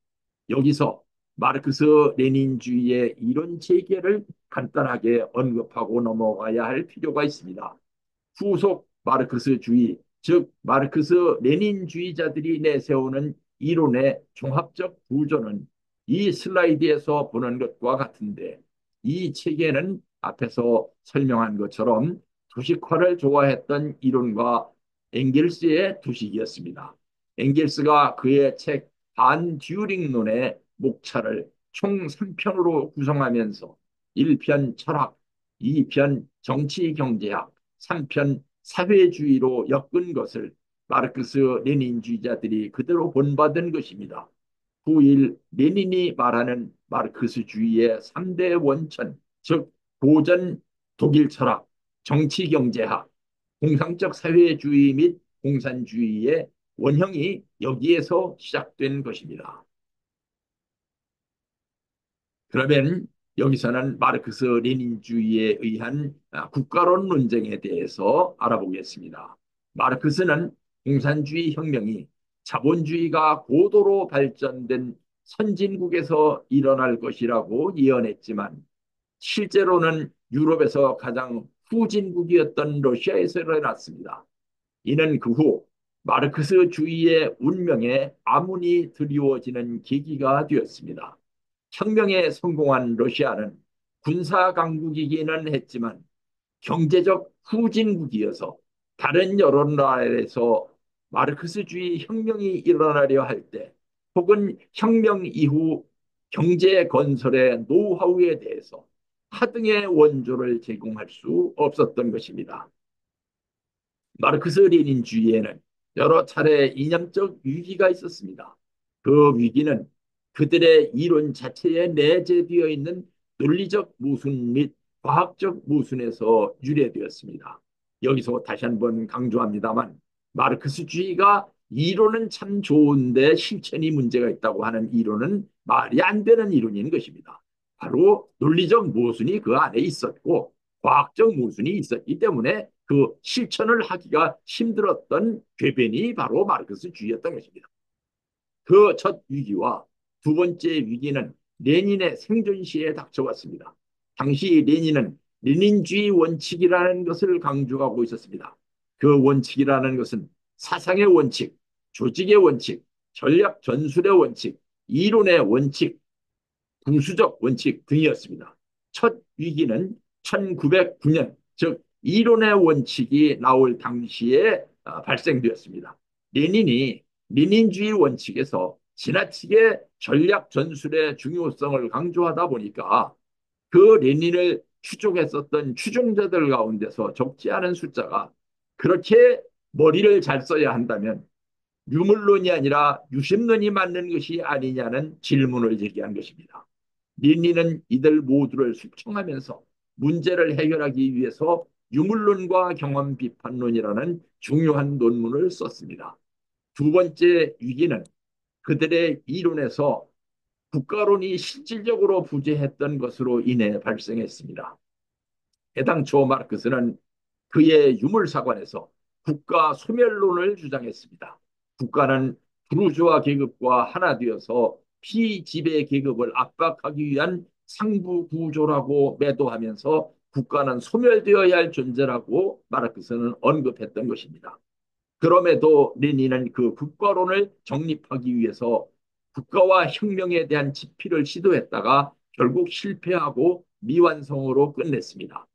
여기서 마르크스 레닌주의의 이론 체계를 간단하게 언급하고 넘어가야 할 필요가 있습니다. 후속 마르크스주의, 즉 마르크스 레닌주의자들이 내세우는 이론의 종합적 구조는 이 슬라이드에서 보는 것과 같은데 이 체계는 앞에서 설명한 것처럼 두식화를 좋아했던 이론과 엥겔스의 두식이었습니다. 엥겔스가 그의 책 반듀링론의 목차를 총 3편으로 구성하면서 1편 철학, 2편 정치 경제학, 3편 사회주의로 엮은 것을 마르크스 레닌주의자들이 그대로 본받은 것입니다. 9일 레닌이 말하는 마르크스주의의 3대 원천, 즉 고전 독일 철학, 정치 경제학, 공상적 사회주의 및 공산주의의 원형이 여기에서 시작된 것입니다. 그러면 여기서는 마르크스 레닌주의에 의한 국가론 논쟁에 대해서 알아보겠습니다. 마르크스는 공산주의 혁명이 자본주의가 고도로 발전된 선진국에서 일어날 것이라고 예언했지만 실제로는 유럽에서 가장 후진국이었던 러시아에서 일어났습니다. 이는 그 후 마르크스주의의 운명에 아문이 드리워지는 계기가 되었습니다. 혁명에 성공한 러시아는 군사 강국이기는 했지만 경제적 후진국이어서 다른 여러 나라에서 마르크스주의 혁명이 일어나려 할 때 혹은 혁명 이후 경제 건설의 노하우에 대해서 하등의 원조를 제공할 수 없었던 것입니다. 마르크스 레닌주의에는 여러 차례 이념적 위기가 있었습니다. 그 위기는 그들의 이론 자체에 내재되어 있는 논리적 모순 및 과학적 모순에서 유래되었습니다. 여기서 다시 한번 강조합니다만 마르크스주의가 이론은 참 좋은데 실천이 문제가 있다고 하는 이론은 말이 안 되는 이론인 것입니다. 바로 논리적 모순이 그 안에 있었고 과학적 모순이 있었기 때문에 그 실천을 하기가 힘들었던 궤변이 바로 마르크스주의였던 것입니다. 그 첫 위기와 두 번째 위기는 레닌의 생존 시에 닥쳐왔습니다. 당시 레닌은 레닌주의 원칙이라는 것을 강조하고 있었습니다. 그 원칙이라는 것은 사상의 원칙, 조직의 원칙, 전략 전술의 원칙, 이론의 원칙, 부수적 원칙 등이었습니다. 첫 위기는 1909년, 즉 이론의 원칙이 나올 당시에 발생되었습니다. 레닌이 민인주의 원칙에서 지나치게 전략 전술의 중요성을 강조하다 보니까 그 레닌을 추종했었던 추종자들 가운데서 적지 않은 숫자가 그렇게 머리를 잘 써야 한다면 유물론이 아니라 유심론이 맞는 것이 아니냐는 질문을 제기한 것입니다. 린니는 이들 모두를 숙청하면서 문제를 해결하기 위해서 유물론과 경험 비판론이라는 중요한 논문을 썼습니다. 두 번째 위기는 그들의 이론에서 국가론이 실질적으로 부재했던 것으로 인해 발생했습니다. 해당초 마르크스는 그의 유물사관에서 국가 소멸론을 주장했습니다. 국가는 부르주아 계급과 하나 되어서 피지배 계급을 압박하기 위한 상부 구조라고 매도하면서 국가는 소멸되어야 할 존재라고 마르크스는 언급했던 것입니다. 그럼에도 레닌은 그 국가론을 정립하기 위해서 국가와 혁명에 대한 집필을 시도했다가 결국 실패하고 미완성으로 끝냈습니다.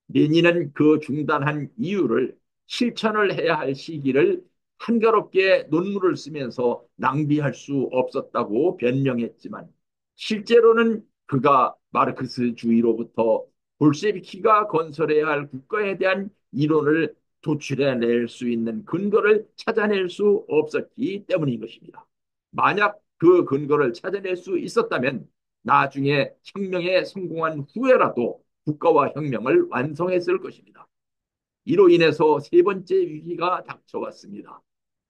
레닌은 그 중단한 이유를 실천을 해야 할 시기를 한가롭게 논문을 쓰면서 낭비할 수 없었다고 변명했지만 실제로는 그가 마르크스주의로부터 볼셰비키가 건설해야 할 국가에 대한 이론을 도출해낼 수 있는 근거를 찾아낼 수 없었기 때문인 것입니다. 만약 그 근거를 찾아낼 수 있었다면 나중에 혁명에 성공한 후에라도 국가와 혁명을 완성했을 것입니다. 이로 인해서 세 번째 위기가 닥쳐왔습니다.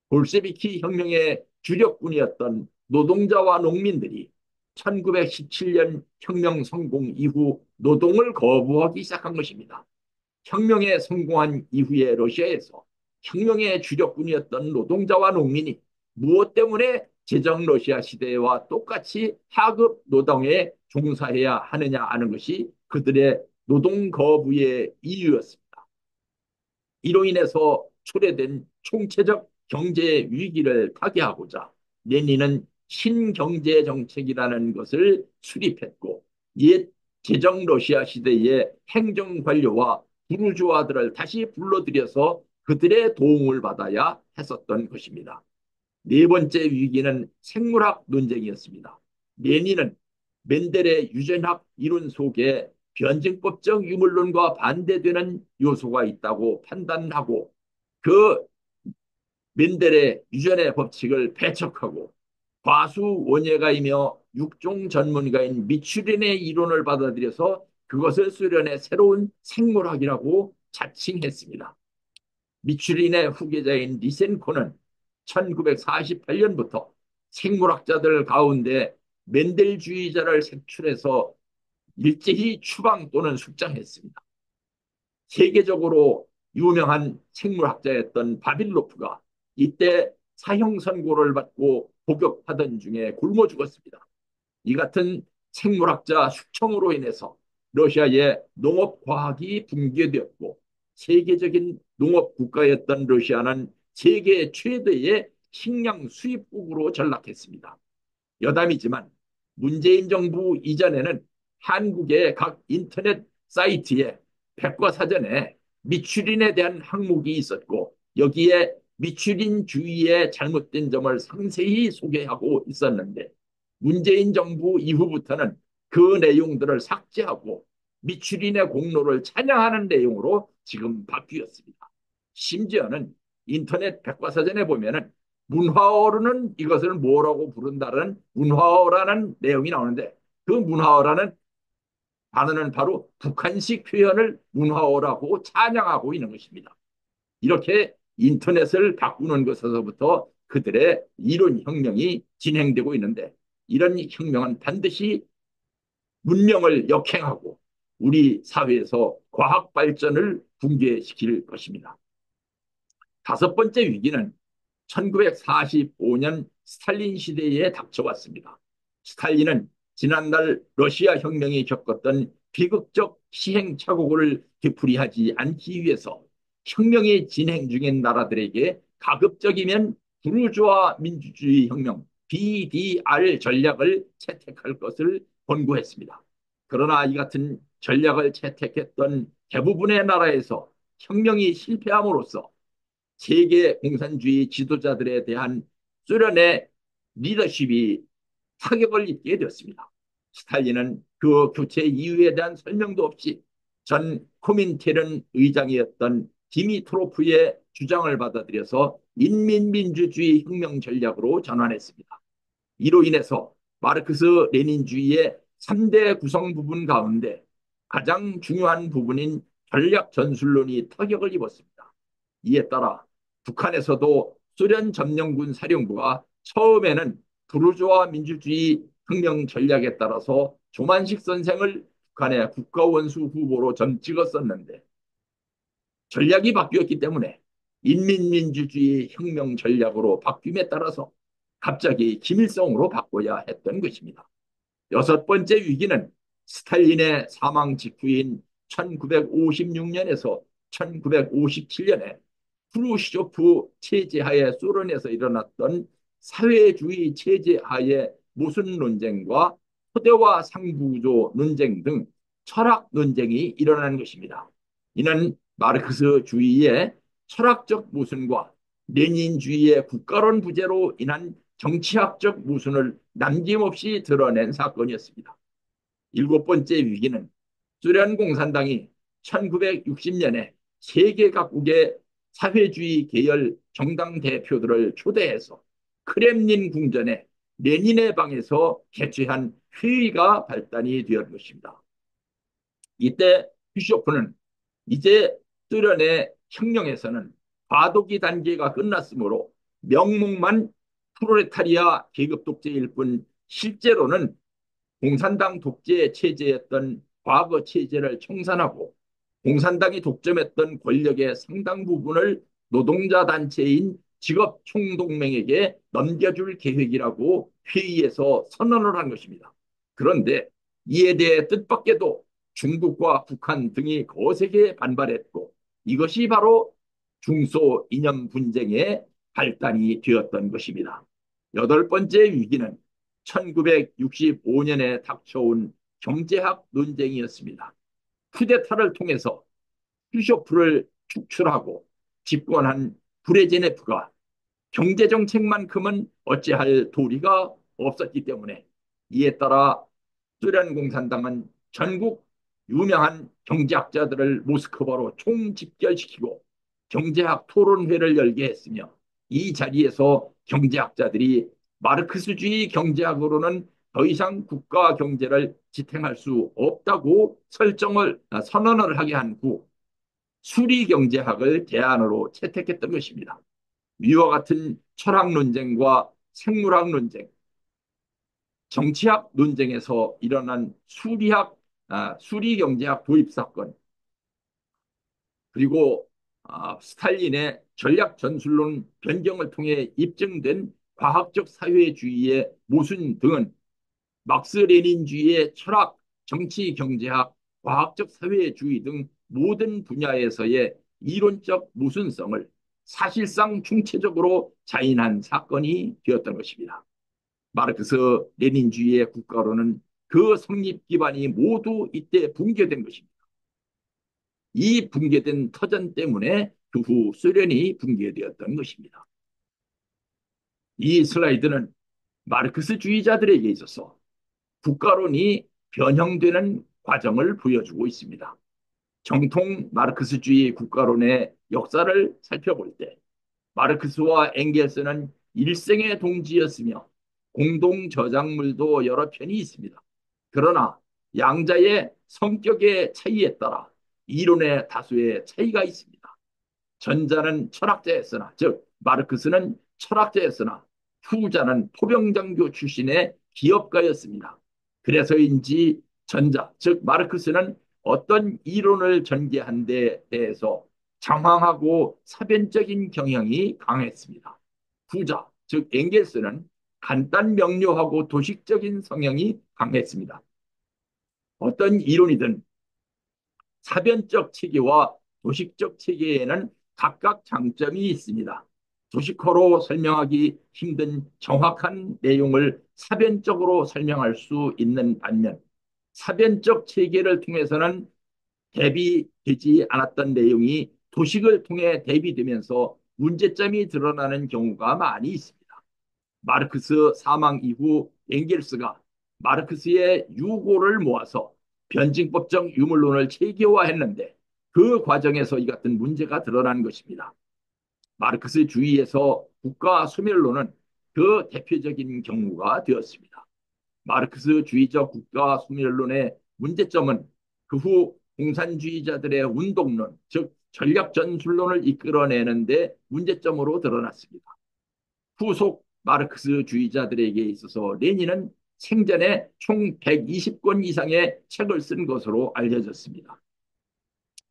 볼셰비키 혁명의 주력군이었던 노동자와 농민들이 1917년 혁명 성공 이후 노동을 거부하기 시작한 것입니다. 혁명에 성공한 이후에 러시아에서 혁명의 주력군이었던 노동자와 농민이 무엇 때문에 제정 러시아 시대와 똑같이 하급 노동에 종사해야 하느냐 하는 것이 그들의 노동 거부의 이유였습니다. 이로 인해서 초래된 총체적 경제 위기를 타개하고자 레닌은 신경제 정책이라는 것을 수립했고 옛 제정 러시아 시대의 행정 관료와 부르주아들을 다시 불러들여서 그들의 도움을 받아야 했었던 것입니다. 네 번째 위기는 생물학 논쟁이었습니다. 레닌은 멘델의 유전학 이론 속에 변증법적 유물론과 반대되는 요소가 있다고 판단하고 그 멘델의 유전의 법칙을 배척하고 과수 원예가이며 육종 전문가인 미추린의 이론을 받아들여서 그것을 수련해 새로운 생물학이라고 자칭했습니다. 미추린의 후계자인 리센코는 1948년부터 생물학자들 가운데 멘델주의자를 색출해서 일제히 추방 또는 숙장했습니다. 세계적으로 유명한 생물학자였던 바빌로프가 이때 사형 선고를 받고 복역하던 중에 굶어 죽었습니다. 이 같은 생물학자 숙청으로 인해서 러시아의 농업과학이 붕괴되었고 세계적인 농업 국가였던 러시아는 세계 최대의 식량 수입국으로 전락했습니다. 여담이지만 문재인 정부 이전에는 한국의 각 인터넷 사이트에 백과사전에 미추린에 대한 항목이 있었고 여기에 미추린주의의 잘못된 점을 상세히 소개하고 있었는데 문재인 정부 이후부터는 그 내용들을 삭제하고 미추린의 공로를 찬양하는 내용으로 지금 바뀌었습니다. 심지어는 인터넷 백과사전에 보면은 문화어로는 이것을 뭐라고 부른다는 문화어라는 내용이 나오는데 그 문화어라는 단어는 바로 북한식 표현을 문화어라고 찬양하고 있는 것입니다. 이렇게 인터넷을 바꾸는 것에서부터 그들의 이론 혁명이 진행되고 있는데 이런 혁명은 반드시 문명을 역행하고 우리 사회에서 과학 발전을 붕괴시킬 것입니다. 다섯 번째 위기는 1945년 스탈린 시대에 닥쳐왔습니다. 스탈린은 지난날 러시아 혁명이 겪었던 비극적 시행착오를 되풀이하지 않기 위해서 혁명이 진행 중인 나라들에게 가급적이면 부르주아 민주주의 혁명 BDR 전략을 채택할 것을 권고했습니다. 그러나 이 같은 전략을 채택했던 대부분의 나라에서 혁명이 실패함으로써 세계 공산주의 지도자들에 대한 소련의 리더십이 타격을 입게 되었습니다. 스탈린은 그 교체 이유에 대한 설명도 없이 전 코민테른 의장이었던 디미트로프의 주장을 받아들여서 인민민주주의 혁명 전략으로 전환했습니다. 이로 인해서 마르크스 레닌주의의 3대 구성 부분 가운데 가장 중요한 부분인 전략 전술론이 타격을 입었습니다. 이에 따라 북한에서도 소련 점령군 사령부가 처음에는 부르주아 민주주의 혁명 전략에 따라서 조만식 선생을 북한의 국가원수 후보로 점 찍었었는데 전략이 바뀌었기 때문에 인민민주주의 혁명 전략으로 바뀜에 따라서 갑자기 김일성으로 바꿔야 했던 것입니다. 여섯 번째 위기는 스탈린의 사망 직후인 1956년에서 1957년에 프루시초프 체제하에 소련에서 일어났던 사회주의 체제하의 모순 논쟁과 토대와 상부구조 논쟁 등 철학 논쟁이 일어난 것입니다. 이는 마르크스주의의 철학적 모순과 레닌주의의 국가론 부재로 인한 정치학적 모순을 남김없이 드러낸 사건이었습니다. 일곱 번째 위기는 소련 공산당이 1960년에 세계 각국의 사회주의 계열 정당 대표들을 초대해서 크렘린 궁전에 레닌의 방에서 개최한 회의가 발단이 되었 것입니다. 이때 휘쇼프는 이제 소련의 혁명에서는 과도기 단계가 끝났으므로 명목만 프로레타리아 계급 독재일 뿐 실제로는 공산당 독재 체제였던 과거 체제를 청산하고 공산당이 독점했던 권력의 상당 부분을 노동자 단체인 직업총동맹에게 넘겨줄 계획이라고 회의에서 선언을 한 것입니다. 그런데 이에 대해 뜻밖에도 중국과 북한 등이 거세게 반발했고 이것이 바로 중소 이념 분쟁의 발단이 되었던 것입니다. 여덟 번째 위기는 1965년에 닥쳐온 경제학 논쟁이었습니다. 쿠데타를 통해서 휴쇼프를 축출하고 집권한 브레제네프가 경제정책만큼은 어찌할 도리가 없었기 때문에 이에 따라 소련 공산당은 전국 유명한 경제학자들을 모스크바로 총집결시키고 경제학 토론회를 열게 했으며 이 자리에서 경제학자들이 마르크스주의 경제학으로는 더 이상 국가 경제를 지탱할 수 없다고 선언을 하게 한 후 수리 경제학을 대안으로 채택했던 것입니다. 위와 같은 철학 논쟁과 생물학 논쟁, 정치학 논쟁에서 일어난 수리 경제학 도입 사건, 그리고 스탈린의 전략 전술론 변경을 통해 입증된 과학적 사회주의의 모순 등은 막스 레닌주의의 철학, 정치 경제학, 과학적 사회주의 등 모든 분야에서의 이론적 모순성을 사실상 총체적으로 자인한 사건이 되었던 것입니다. 마르크스 레닌주의의 국가로는 그 성립 기반이 모두 이때 붕괴된 것입니다. 이 붕괴된 터전 때문에 그 후 소련이 붕괴되었던 것입니다. 이 슬라이드는 마르크스주의자들에게 있어서 국가론이 변형되는 과정을 보여주고 있습니다. 정통 마르크스주의 국가론의 역사를 살펴볼 때 마르크스와 엥겔스는 일생의 동지였으며 공동 저작물도 여러 편이 있습니다. 그러나 양자의 성격의 차이에 따라 이론의 다수의 차이가 있습니다. 전자는 철학자였으나, 즉 마르크스는 철학자였으나 후자는 포병장교 출신의 기업가였습니다. 그래서인지 전자, 즉 마르크스는 어떤 이론을 전개한 데 대해서 장황하고 사변적인 경향이 강했습니다. 후자, 즉 엥겔스는 간단 명료하고 도식적인 성향이 강했습니다. 어떤 이론이든 사변적 체계와 도식적 체계에는 각각 장점이 있습니다. 도식어로 설명하기 힘든 정확한 내용을 사변적으로 설명할 수 있는 반면 사변적 체계를 통해서는 대비되지 않았던 내용이 도식을 통해 대비되면서 문제점이 드러나는 경우가 많이 있습니다. 마르크스 사망 이후 엥겔스가 마르크스의 유고를 모아서 변증법적 유물론을 체계화했는데 그 과정에서 이 같은 문제가 드러난 것입니다. 마르크스 주의에서 국가 소멸론은 그 대표적인 경우가 되었습니다. 마르크스 주의적 국가 소멸론의 문제점은 그 후 공산주의자들의 운동론, 즉 전략 전술론을 이끌어내는데 문제점으로 드러났습니다. 후속 마르크스주의자들에게 있어서 레닌은 생전에 총 120권 이상의 책을 쓴 것으로 알려졌습니다.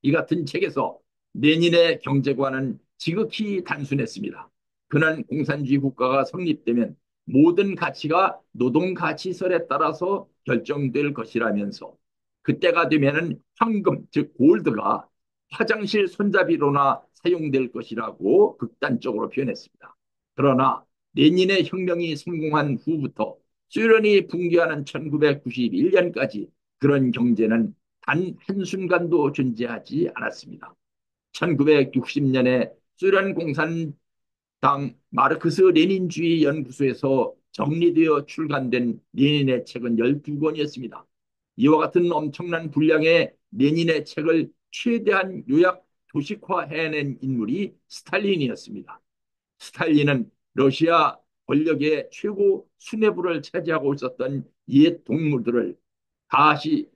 이 같은 책에서 레닌의 경제관은 지극히 단순했습니다. 그는 공산주의 국가가 성립되면 모든 가치가 노동가치설에 따라서 결정될 것이라면서 그때가 되면은 황금, 즉 골드가 화장실 손잡이로나 사용될 것이라고 극단적으로 표현했습니다. 그러나 레닌의 혁명이 성공한 후부터 소련이 붕괴하는 1991년까지 그런 경제는 단 한순간도 존재하지 않았습니다. 1960년에 소련 공산당 마르크스 레닌주의 연구소에서 정리되어 출간된 레닌의 책은 12권이었습니다. 이와 같은 엄청난 분량의 레닌의 책을 최대한 요약 도식화해낸 인물이 스탈린이었습니다. 스탈린은 러시아 권력의 최고 수뇌부를 차지하고 있었던 옛 동물들을 다시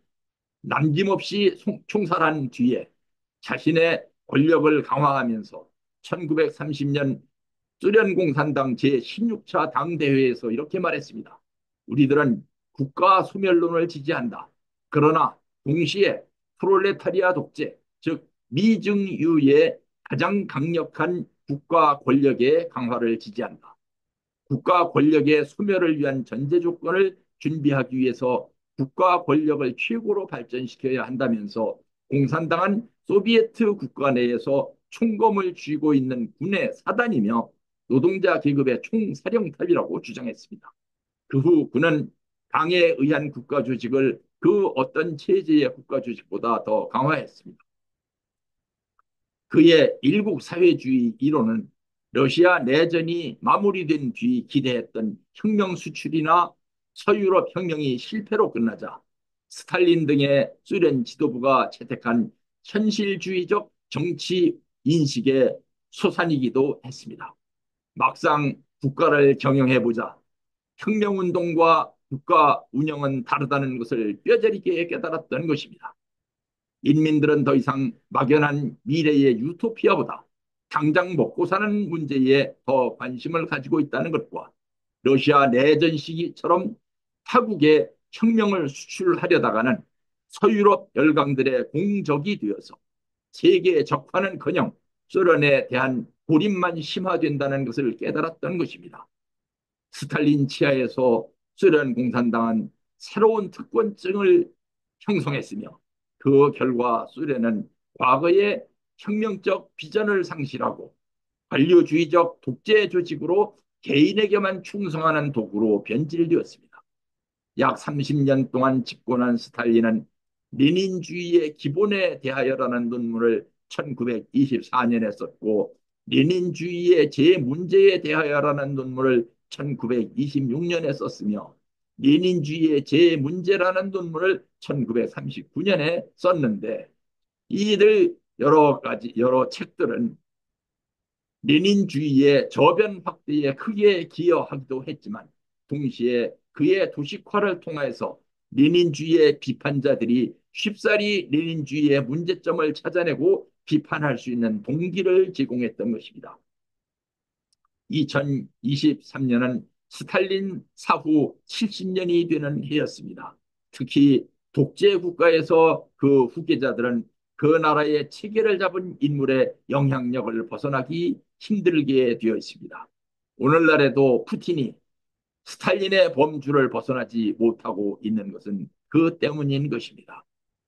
남김없이 총살한 뒤에 자신의 권력을 강화하면서 1930년 소련 공산당 제16차 당대회에서 이렇게 말했습니다. 우리들은 국가 소멸론을 지지한다. 그러나 동시에 프롤레타리아 독재, 즉 미증유의 가장 강력한 국가 권력의 강화를 지지한다. 국가 권력의 소멸을 위한 전제 조건을 준비하기 위해서 국가 권력을 최고로 발전시켜야 한다면서 공산당은 소비에트 국가 내에서 총검을 쥐고 있는 군의 사단이며 노동자 계급의 총사령탑이라고 주장했습니다. 그 후 그는 당에 의한 국가 조직을 그 어떤 체제의 국가 조직보다 더 강화했습니다. 그의 일국사회주의 이론은 러시아 내전이 마무리된 뒤 기대했던 혁명 수출이나 서유럽 혁명이 실패로 끝나자 스탈린 등의 소련 지도부가 채택한 현실주의적 정치 인식의 소산이기도 했습니다. 막상 국가를 경영해보자 혁명운동과 국가 운영은 다르다는 것을 뼈저리게 깨달았던 것입니다. 인민들은 더 이상 막연한 미래의 유토피아보다 당장 먹고 사는 문제에 더 관심을 가지고 있다는 것과 러시아 내전 시기처럼 타국에 혁명을 수출하려다가는 서유럽 열강들의 공적이 되어서 세계에 적화는커녕 소련에 대한 고립만 심화된다는 것을 깨달았던 것입니다. 스탈린 치하에서 소련 공산당은 새로운 특권층을 형성했으며 그 결과 소련은 과거의 혁명적 비전을 상실하고 관료주의적 독재 조직으로 개인에게만 충성하는 도구로 변질되었습니다. 약 30년 동안 집권한 스탈린은 레닌주의의 기본에 대하여라는 논문을 1924년에 썼고 레닌주의의 제문제에 대하여라는 논문을 1926년에 썼으며 레닌주의의 제문제라는 논문을 1939년에 썼는데 이들 여러 책들은 레닌주의의 저변 확대에 크게 기여하기도 했지만 동시에 그의 도식화를 통해서 레닌주의의 비판자들이 쉽사리 레닌주의의 문제점을 찾아내고 비판할 수 있는 동기를 제공했던 것입니다. 2023년은 스탈린 사후 70년이 되는 해였습니다. 특히 독재 국가에서 그 후계자들은 그 나라의 체계를 잡은 인물의 영향력을 벗어나기 힘들게 되어 있습니다. 오늘날에도 푸틴이 스탈린의 범주를 벗어나지 못하고 있는 것은 그 때문인 것입니다.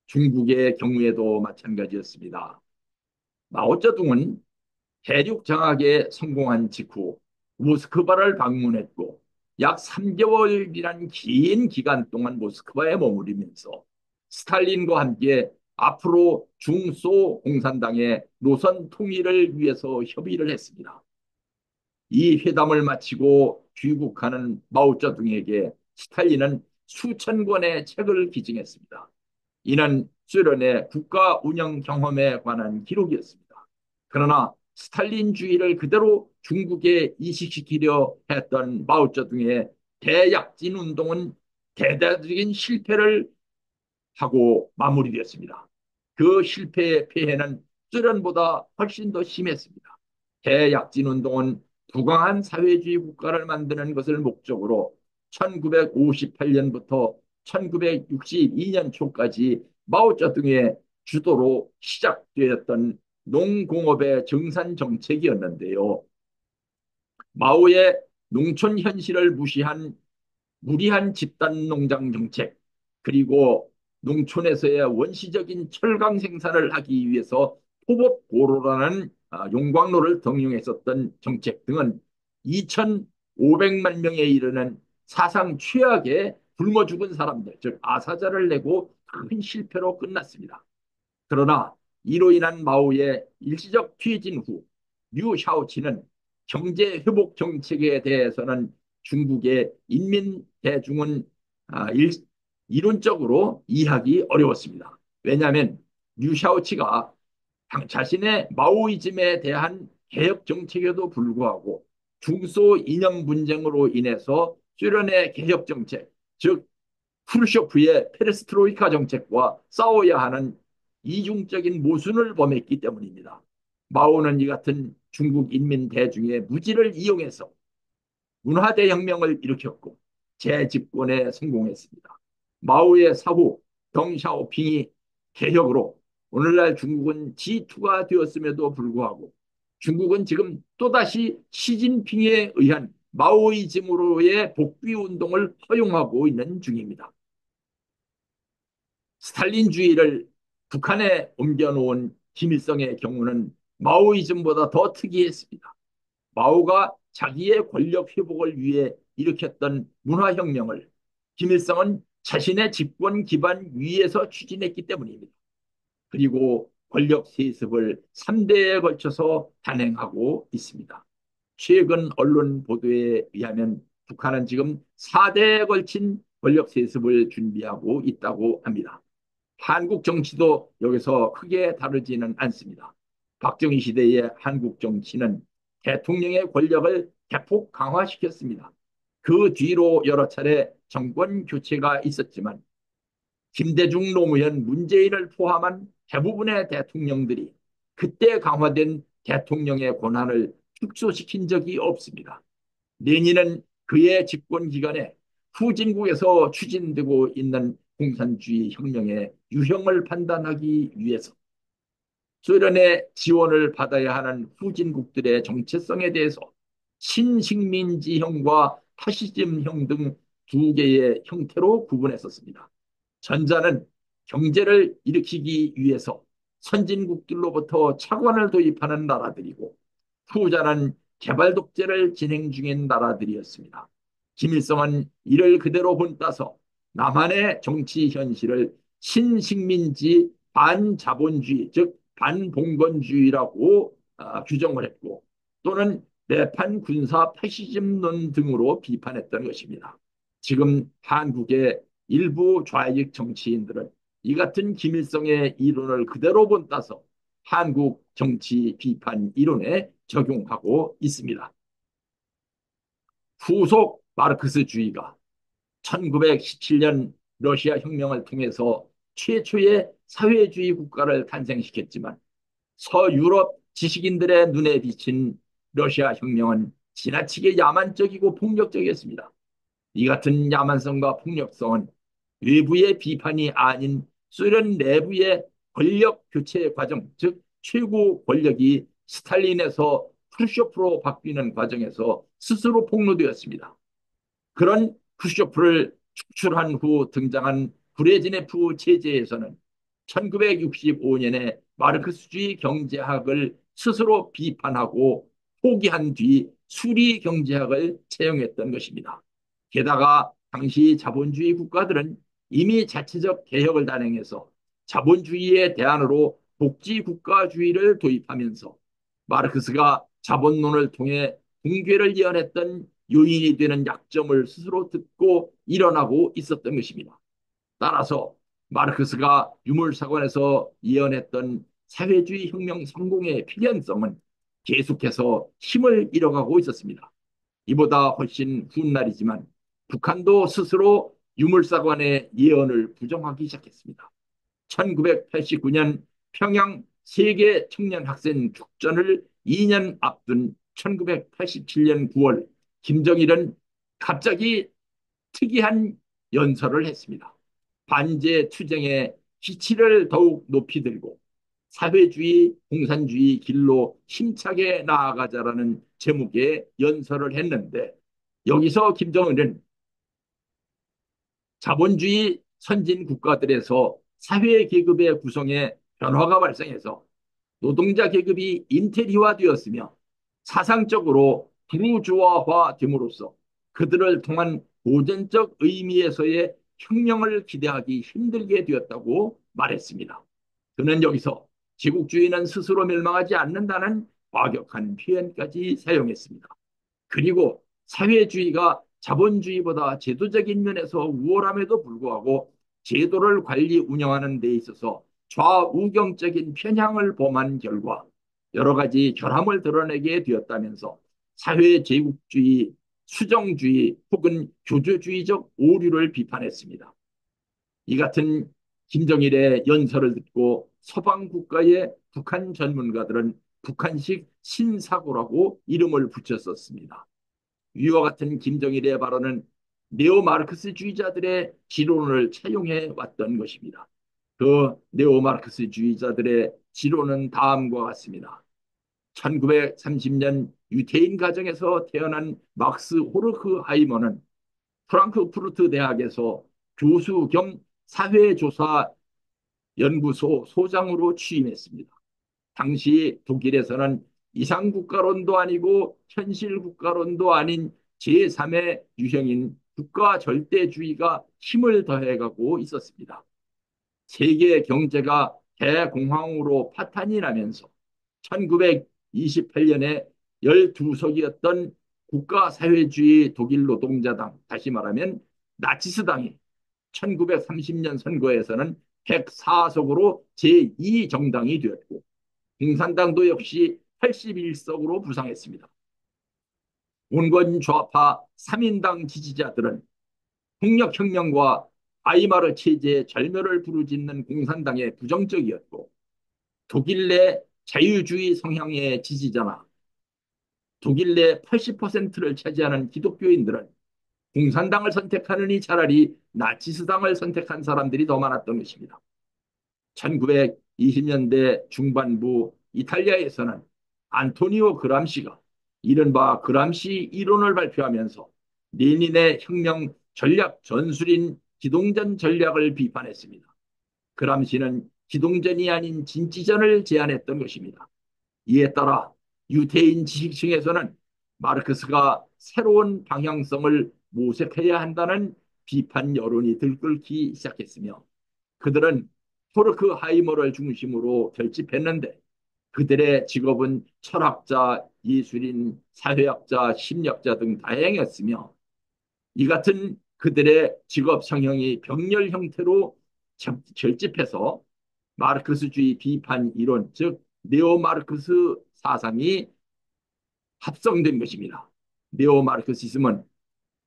중국의 경우에도 마찬가지였습니다. 마오쩌둥은 대륙 장악에 성공한 직후 모스크바를 방문했고 약 3개월이란 긴 기간 동안 모스크바에 머무르면서 스탈린과 함께 앞으로 중소 공산당의 노선 통일을 위해서 협의를 했습니다. 이 회담을 마치고 귀국하는 마오쩌둥에게 스탈린은 수천 권의 책을 기증했습니다. 이는 소련의 국가 운영 경험에 관한 기록이었습니다. 그러나 스탈린주의를 그대로 중국에 이식시키려 했던 마오쩌둥의 대약진 운동은 대대적인 실패를 하고 마무리되었습니다. 그 실패의 폐해는 소련보다 훨씬 더 심했습니다. 대약진 운동은 부강한 사회주의 국가를 만드는 것을 목적으로 1958년부터 1962년 초까지 마오쩌둥의 주도로 시작되었던 농공업의 정산 정책이었는데요. 마오의 농촌 현실을 무리한 집단 농장 정책, 그리고 농촌에서의 원시적인 철강 생산을 하기 위해서 토법고로라는 용광로를 등용했었던 정책 등은 2,500만 명에 이르는 사상 최악의 굶어 죽은 사람들, 즉 아사자를 내고 큰 실패로 끝났습니다. 그러나 이로 인한 마오의 일시적 퇴진 후 류 샤오치는 경제 회복 정책에 대해서는 중국의 인민 대중은 이론적으로 이해하기 어려웠습니다. 왜냐하면 류 샤오치가 자신의 마오이즘에 대한 개혁 정책에도 불구하고 중소 이념 분쟁으로 인해서 소련의 개혁 정책, 즉 크루쇼프의 페레스트로이카 정책과 싸워야 하는 이중적인 모순을 범했기 때문입니다. 마오는 이 같은 중국 인민 대중의 무지를 이용해서 문화대혁명을 일으켰고 재집권에 성공했습니다. 마오의 사후 덩샤오핑이 개혁으로 오늘날 중국은 G2가 되었음에도 불구하고 중국은 지금 또다시 시진핑에 의한 마오이즘으로의 복귀 운동을 허용하고 있는 중입니다. 스탈린주의를 북한에 옮겨놓은 김일성의 경우는 마오이즘보다 더 특이했습니다. 마오가 자기의 권력 회복을 위해 일으켰던 문화혁명을 김일성은 자신의 집권 기반 위에서 추진했기 때문입니다. 그리고 권력 세습을 3대에 걸쳐서 단행하고 있습니다. 최근 언론 보도에 의하면 북한은 지금 4대에 걸친 권력 세습을 준비하고 있다고 합니다. 한국 정치도 여기서 크게 다르지는 않습니다. 박정희 시대의 한국 정치는 대통령의 권력을 대폭 강화시켰습니다. 그 뒤로 여러 차례 정권 교체가 있었지만 김대중, 노무현, 문재인을 포함한 대부분의 대통령들이 그때 강화된 대통령의 권한을 축소시킨 적이 없습니다. 레닌은 그의 집권 기간에 후진국에서 추진되고 있는 공산주의 혁명의 유형을 판단하기 위해서 소련의 지원을 받아야 하는 후진국들의 정체성에 대해서 신식민지형과 파시즘형 등 두 개의 형태로 구분했었습니다. 전자는 경제를 일으키기 위해서 선진국들로부터 차관을 도입하는 나라들이고 후자는 개발 독재를 진행 중인 나라들이었습니다. 김일성은 이를 그대로 본따서 남한의 정치 현실을 신식민지 반자본주의, 즉 반봉건주의라고 규정을 했고 또는 내판 군사 파시즘론 등으로 비판했던 것입니다. 지금 한국의 일부 좌익 정치인들은 이 같은 김일성의 이론을 그대로 본따서 한국 정치 비판 이론에 적용하고 있습니다. 후속 마르크스주의가 1917년 러시아 혁명을 통해서 최초의 사회주의 국가를 탄생시켰지만 서유럽 지식인들의 눈에 비친 러시아 혁명은 지나치게 야만적이고 폭력적이었습니다. 이 같은 야만성과 폭력성은 외부의 비판이 아닌 소련 내부의 권력 교체 과정, 즉 최고 권력이 스탈린에서 크루쇼프로 바뀌는 과정에서 스스로 폭로되었습니다. 그런 크루쇼프를 축출한 후 등장한 브레즈네프 체제에서는 1965년에 마르크스주의 경제학을 스스로 비판하고 포기한 뒤 수리 경제학을 채용했던 것입니다. 게다가 당시 자본주의 국가들은 이미 자체적 개혁을 단행해서 자본주의의 대안으로 복지국가주의를 도입하면서 마르크스가 자본론을 통해 붕괴를 예언했던 요인이 되는 약점을 스스로 듣고 일어나고 있었던 것입니다. 따라서 마르크스가 유물사관에서 예언했던 사회주의 혁명 성공의 필연성은 계속해서 힘을 잃어가고 있었습니다. 이보다 훨씬 훗날이지만 북한도 스스로 유물사관의 예언을 부정하기 시작했습니다. 1989년 평양 세계 청년 학생 축전을 2년 앞둔 1987년 9월 김정일은 갑자기 특이한 연설을 했습니다. 반제 투쟁의 기치를 더욱 높이 들고 사회주의, 공산주의 길로 힘차게 나아가자라는 제목의 연설을 했는데 여기서 김정은은 자본주의 선진 국가들에서 사회 계급의 구성에 변화가 발생해서 노동자 계급이 인테리화되었으며 사상적으로 부르주아화됨으로써 그들을 통한 고전적 의미에서의 혁명을 기대하기 힘들게 되었다고 말했습니다. 그는 여기서 제국주의는 스스로 멸망하지 않는다는 과격한 표현까지 사용했습니다. 그리고 사회주의가 자본주의보다 제도적인 면에서 우월함에도 불구하고 제도를 관리 운영하는 데 있어서 좌우경적인 편향을 범한 결과 여러 가지 결함을 드러내게 되었다면서 사회제국주의, 수정주의 혹은 교조주의적 오류를 비판했습니다. 이 같은 김정일의 연설을 듣고 서방 국가의 북한 전문가들은 북한식 신사고라고 이름을 붙였었습니다. 위와 같은 김정일의 발언은 네오마르크스주의자들의 지론을 차용해 왔던 것입니다. 그 네오마르크스주의자들의 지론은 다음과 같습니다. 1930년 유태인 가정에서 태어난 막스 호르크하이머는 프랑크푸르트 대학에서 교수 겸 사회조사 연구소 소장으로 취임했습니다. 당시 독일에서는 이상국가론도 아니고 현실국가론도 아닌 제3의 유형인 국가 절대주의가 힘을 더해가고 있었습니다. 세계 경제가 대공황으로 파탄이 나면서 1928년에 12석이었던 국가사회주의 독일 노동자당, 다시 말하면 나치스당이 1930년 선거에서는 104석으로 제2정당이 되었고 공산당도 역시 81석으로 부상했습니다. 온건 좌파 3인당 지지자들은 폭력혁명과 아이마르 체제의 절멸을 부르짖는 공산당에 부정적이었고 독일 내 자유주의 성향의 지지자나 독일 내 80%를 차지하는 기독교인들은 공산당을 선택하느니 차라리 나치스당을 선택한 사람들이 더 많았던 것입니다. 1920년대 중반부 이탈리아에서는 안토니오 그람시가 이른바 그람시 이론을 발표하면서 레닌의 혁명 전략 전술인 기동전 전략을 비판했습니다. 그람시는 기동전이 아닌 진지전을 제안했던 것입니다. 이에 따라 유태인 지식층에서는 마르크스가 새로운 방향성을 모색해야 한다는 비판 여론이 들끓기 시작했으며 그들은 포르크하이머를 중심으로 결집했는데 그들의 직업은 철학자, 예술인, 사회학자, 심리학자 등 다양했으며 이 같은 그들의 직업 성향이 병렬 형태로 결집해서 마르크스주의 비판 이론, 즉 네오마르크스 사상이 합성된 것입니다. 네오마르크시즘은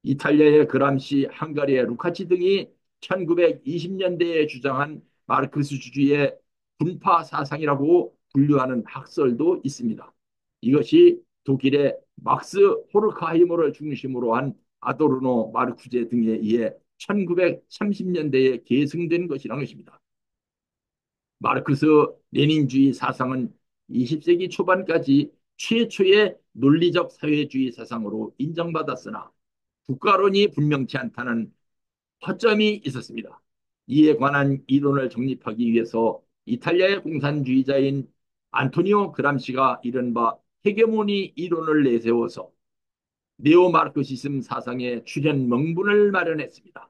이탈리아의 그람시, 헝가리의 루카치 등이 1920년대에 주장한 마르크스주의의 분파 사상이라고 분류하는 학설도 있습니다. 이것이 독일의 막스 호르카이머를 중심으로 한 아도르노, 마르쿠제 등에 의해 1930년대에 계승된 것이라는 것입니다. 마르크스 레닌주의 사상은 20세기 초반까지 최초의 논리적 사회주의 사상으로 인정받았으나 국가론이 분명치 않다는 허점이 있었습니다. 이에 관한 이론을 정립하기 위해서 이탈리아의 공산주의자인 안토니오 그람시가 이른바 헤게모니 이론을 내세워서 네오마르크시즘 사상의 출현 명분을 마련했습니다.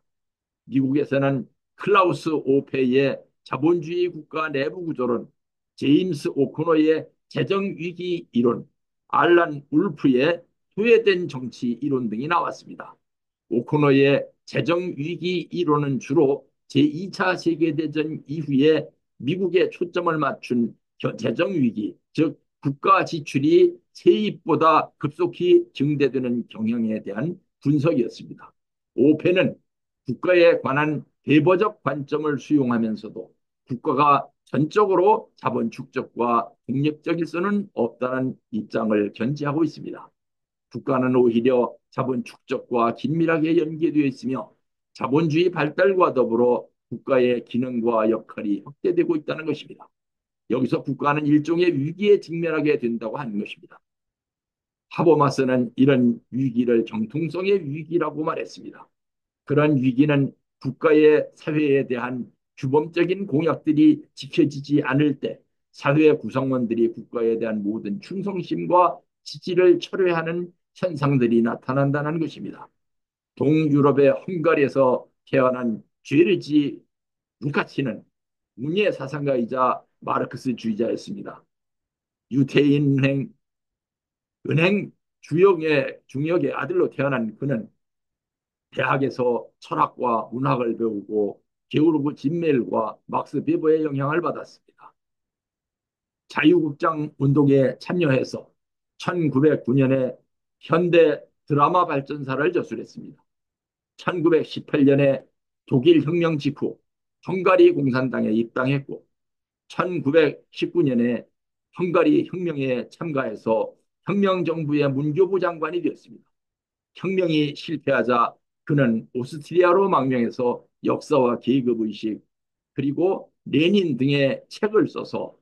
미국에서는 클라우스 오페의 자본주의 국가 내부 구조론, 제임스 오코노의 재정위기 이론, 알란 울프의 소외된 정치 이론 등이 나왔습니다. 오코노의 재정 위기 이론은 주로 제2차 세계대전 이후에 미국에 초점을 맞춘 재정 위기, 즉 국가 지출이 세입보다 급속히 증대되는 경향에 대한 분석이었습니다. 오펜은 국가에 관한 대버적 관점을 수용하면서도 국가가 전적으로 자본 축적과 독립적일 수는 없다는 입장을 견지하고 있습니다. 국가는 오히려 자본 축적과 긴밀하게 연계되어 있으며 자본주의 발달과 더불어 국가의 기능과 역할이 확대되고 있다는 것입니다. 여기서 국가는 일종의 위기에 직면하게 된다고 하는 것입니다. 하버마스는 이런 위기를 정통성의 위기라고 말했습니다. 그런 위기는 국가의 사회에 대한 규범적인 공약들이 지켜지지 않을 때 사회 구성원들이 국가에 대한 모든 충성심과 지지를 철회하는 현상들이 나타난다는 것입니다. 동유럽의 헝가리에서 태어난 죄르지 루카치는 문예 사상가이자 마르크스주의자였습니다. 유태인 은행 중역의 아들로 태어난 그는 대학에서 철학과 문학을 배우고 게오르그 진멜과 막스 베버의 영향을 받았습니다. 자유국장 운동에 참여해서 1909년에 현대 드라마 발전사를 저술했습니다. 1918년에 독일 혁명 직후 헝가리 공산당에 입당했고 1919년에 헝가리 혁명에 참가해서 혁명정부의 문교부 장관이 되었습니다. 혁명이 실패하자 그는 오스트리아로 망명해서 역사와 계급의식 그리고 레닌 등의 책을 써서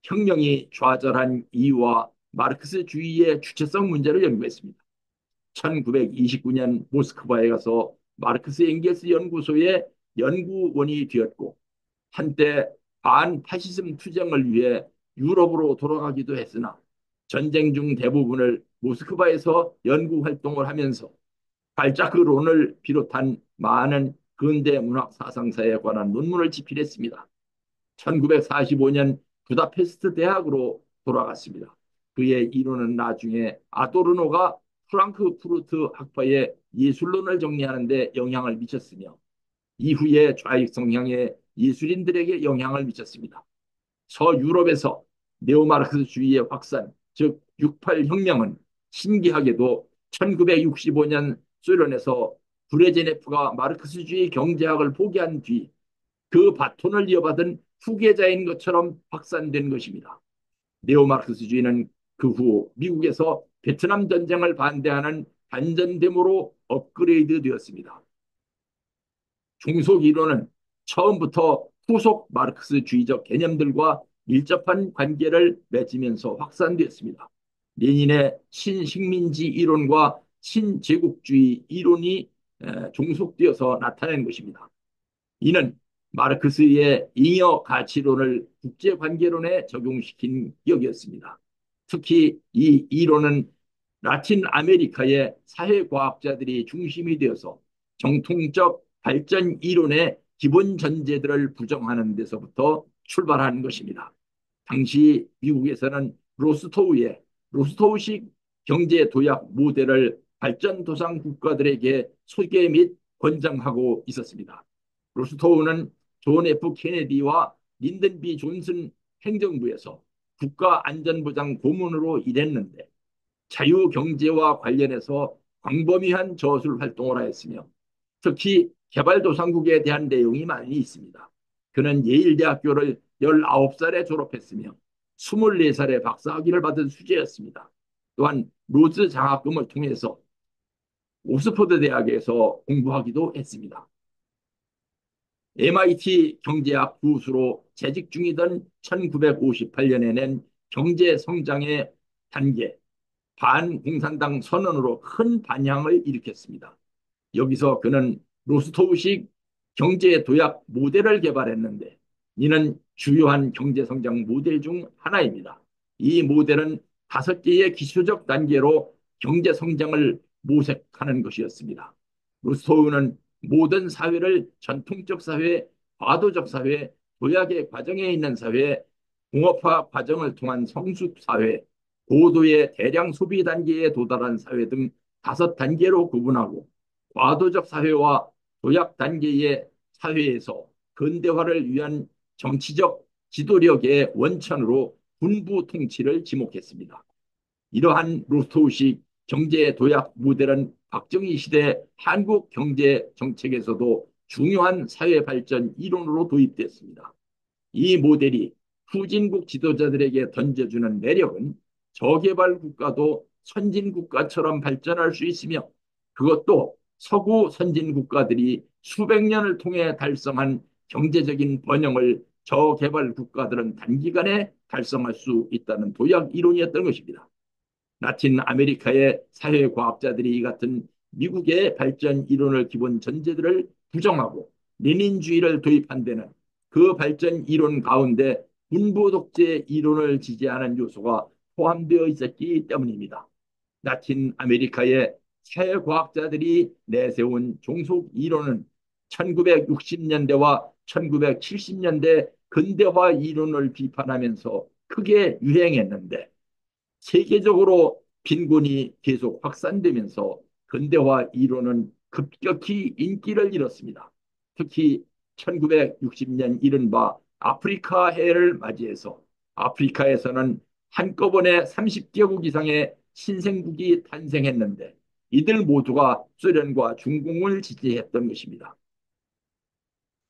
혁명이 좌절한 이유와 마르크스주의의 주체성 문제를 연구했습니다. 1929년 모스크바에 가서 마르크스 엥겔스 연구소의 연구원이 되었고 한때 반파시즘 투쟁을 위해 유럽으로 돌아가기도 했으나 전쟁 중 대부분을 모스크바에서 연구 활동을 하면서 발자크론을 비롯한 많은 근대 문학 사상사에 관한 논문을 집필했습니다. 1945년 부다페스트 대학으로 돌아갔습니다. 그의 이론은 나중에 아도르노가 프랑크푸르트 학파의 예술론을 정리하는 데 영향을 미쳤으며 이후에 좌익 성향의 예술인들에게 영향을 미쳤습니다. 서유럽에서 네오마르크스주의의 확산, 즉 68 혁명은 신기하게도 1965년 소련에서 브레제네프가 마르크스주의 경제학을 포기한 뒤 그 바톤을 이어받은 후계자인 것처럼 확산된 것입니다. 네오마르크스주의는 그 후 미국에서 베트남 전쟁을 반대하는 반전데모로 업그레이드 되었습니다. 종속 이론은 처음부터 후속 마르크스주의적 개념들과 밀접한 관계를 맺으면서 확산되었습니다. 레닌의 신식민지 이론과 신제국주의 이론이 종속되어서 나타낸 것입니다. 이는 마르크스의 잉여 가치론을 국제관계론에 적용시킨 격이었습니다. 특히 이 이론은 라틴 아메리카의 사회과학자들이 중심이 되어서 정통적 발전 이론의 기본 전제들을 부정하는 데서부터 출발한 것입니다. 당시 미국에서는 로스토우식 경제 도약 모델을 발전도상 국가들에게 소개 및 권장하고 있었습니다. 로스토우는 존 F 케네디와 린든 B 존슨 행정부에서 국가안전보장 고문으로 일했는데 자유경제와 관련해서 광범위한 저술 활동을 하였으며 특히 개발도상국에 대한 내용이 많이 있습니다. 그는 예일대학교를 19살에 졸업했으며 24살에 박사학위를 받은 수재였습니다. 또한 로즈 장학금을 통해서 옥스퍼드 대학에서 공부하기도 했습니다. MIT 경제학 교수로 재직 중이던 1958년에 낸 경제성장의 단계, 반공산당 선언으로 큰 반향을 일으켰습니다. 여기서 그는 로스토우식 경제 도약 모델을 개발했는데 이는 주요한 경제성장 모델 중 하나입니다. 이 모델은 5개의 기초적 단계로 경제성장을 모색하는 것이었습니다. 로스토우는 모든 사회를 전통적 사회, 과도적 사회, 도약의 과정에 있는 사회, 공업화 과정을 통한 성숙 사회, 고도의 대량 소비 단계에 도달한 사회 등 다섯 단계로 구분하고 과도적 사회와 도약 단계의 사회에서 근대화를 위한 정치적 지도력의 원천으로 군부 통치를 지목했습니다. 이러한 루스토식 경제 도약 모델은 박정희 시대 한국 경제 정책에서도 중요한 사회 발전 이론으로 도입됐습니다. 이 모델이 후진국 지도자들에게 던져주는 매력은 저개발 국가도 선진 국가처럼 발전할 수 있으며 그것도 서구 선진 국가들이 수백 년을 통해 달성한 경제적인 번영을 저개발 국가들은 단기간에 달성할 수 있다는 도약 이론이었던 것입니다. 라틴 아메리카의 사회과학자들이 이 같은 미국의 발전 이론을 기본 전제들을 부정하고 레닌주의를 도입한 데는 그 발전 이론 가운데 군부 독재 이론을 지지하는 요소가 포함되어 있었기 때문입니다. 라틴 아메리카의 사회과학자들이 내세운 종속 이론은 1960년대와 1970년대 근대화 이론을 비판하면서 크게 유행했는데 세계적으로 빈곤이 계속 확산되면서 근대화 이론은 급격히 인기를 잃었습니다. 특히 1960년 이른바 아프리카 해를 맞이해서 아프리카에서는 한꺼번에 30개국 이상의 신생국이 탄생했는데 이들 모두가 소련과 중공을 지지했던 것입니다.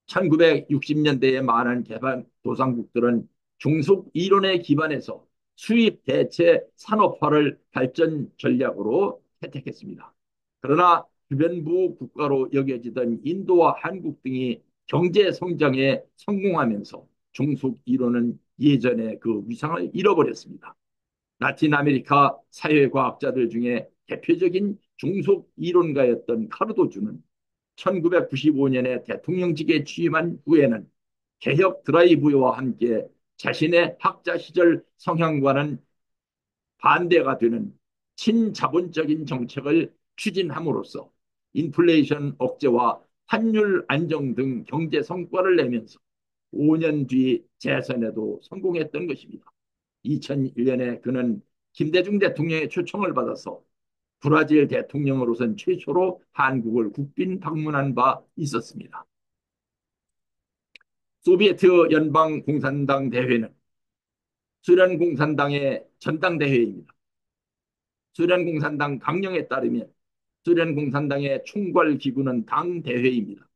1960년대에 많은 개발도상국들은 중속 이론에 기반해서 수입 대체 산업화를 발전 전략으로 채택했습니다. 그러나 주변부 국가로 여겨지던 인도와 한국 등이 경제 성장에 성공하면서 중속 이론은 예전의 그 위상을 잃어버렸습니다. 라틴 아메리카 사회과학자들 중에 대표적인 중속 이론가였던 카르도주는 1995년에 대통령직에 취임한 후에는 개혁 드라이브와 함께 자신의 학자 시절 성향과는 반대가 되는 친자본적인 정책을 추진함으로써 인플레이션 억제와 환율 안정 등 경제 성과를 내면서 5년 뒤 재선에도 성공했던 것입니다. 2001년에 그는 김대중 대통령의 초청을 받아서 브라질 대통령으로선 최초로 한국을 국빈 방문한 바 있었습니다. 소비에트 연방 공산당 대회는 소련 공산당의 전당대회입니다. 소련 공산당 강령에 따르면 소련 공산당의 총괄 기구는 당 대회입니다.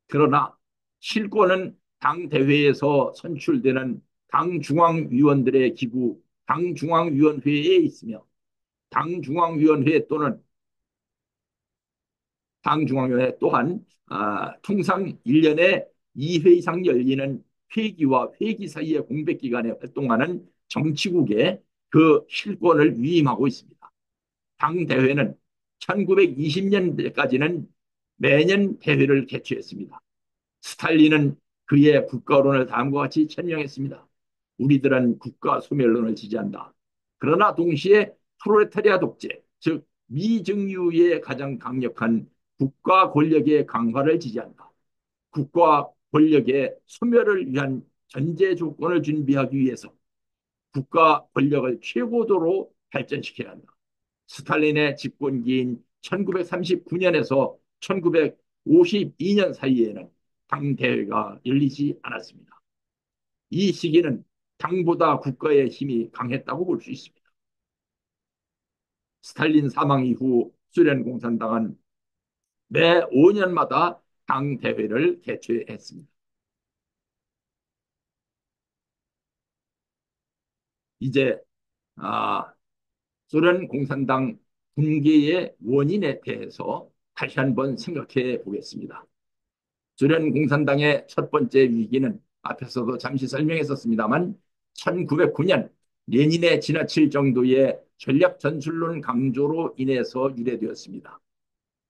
그러나 실권은 당 대회에서 선출되는 당 중앙위원들의 기구 당 중앙위원회에 있으며 당 중앙위원회 또는 당 중앙위원회 또한 통상 1년에 2회 이상 열리는 회기와 회기 사이의 공백 기간에 활동하는 정치국의 그 실권을 위임하고 있습니다. 당 대회는 1920년대까지는 매년 대회를 개최했습니다. 스탈린은 그의 국가론을 다음과 같이 천명했습니다. 우리들은 국가 소멸론을 지지한다. 그러나 동시에 프롤레타리아 독재, 즉 미증유의 가장 강력한 국가 권력의 강화를 지지한다. 국가 권력의 소멸을 위한 전제 조건을 준비하기 위해서 국가 권력을 최고도로 발전시켜야 한다. 스탈린의 집권기인 1939년에서 1952년 사이에는 당 대회가 열리지 않았습니다. 이 시기는 당보다 국가의 힘이 강했다고 볼 수 있습니다. 스탈린 사망 이후 소련 공산당은 매 5년마다 당 대회를 개최했습니다. 이제 소련 공산당 붕괴의 원인에 대해서 다시 한번 생각해 보겠습니다. 소련 공산당의 첫 번째 위기는 앞에서도 잠시 설명했었습니다만 1909년 레닌의 지나칠 정도의 전략 전술론 강조로 인해서 유래되었습니다.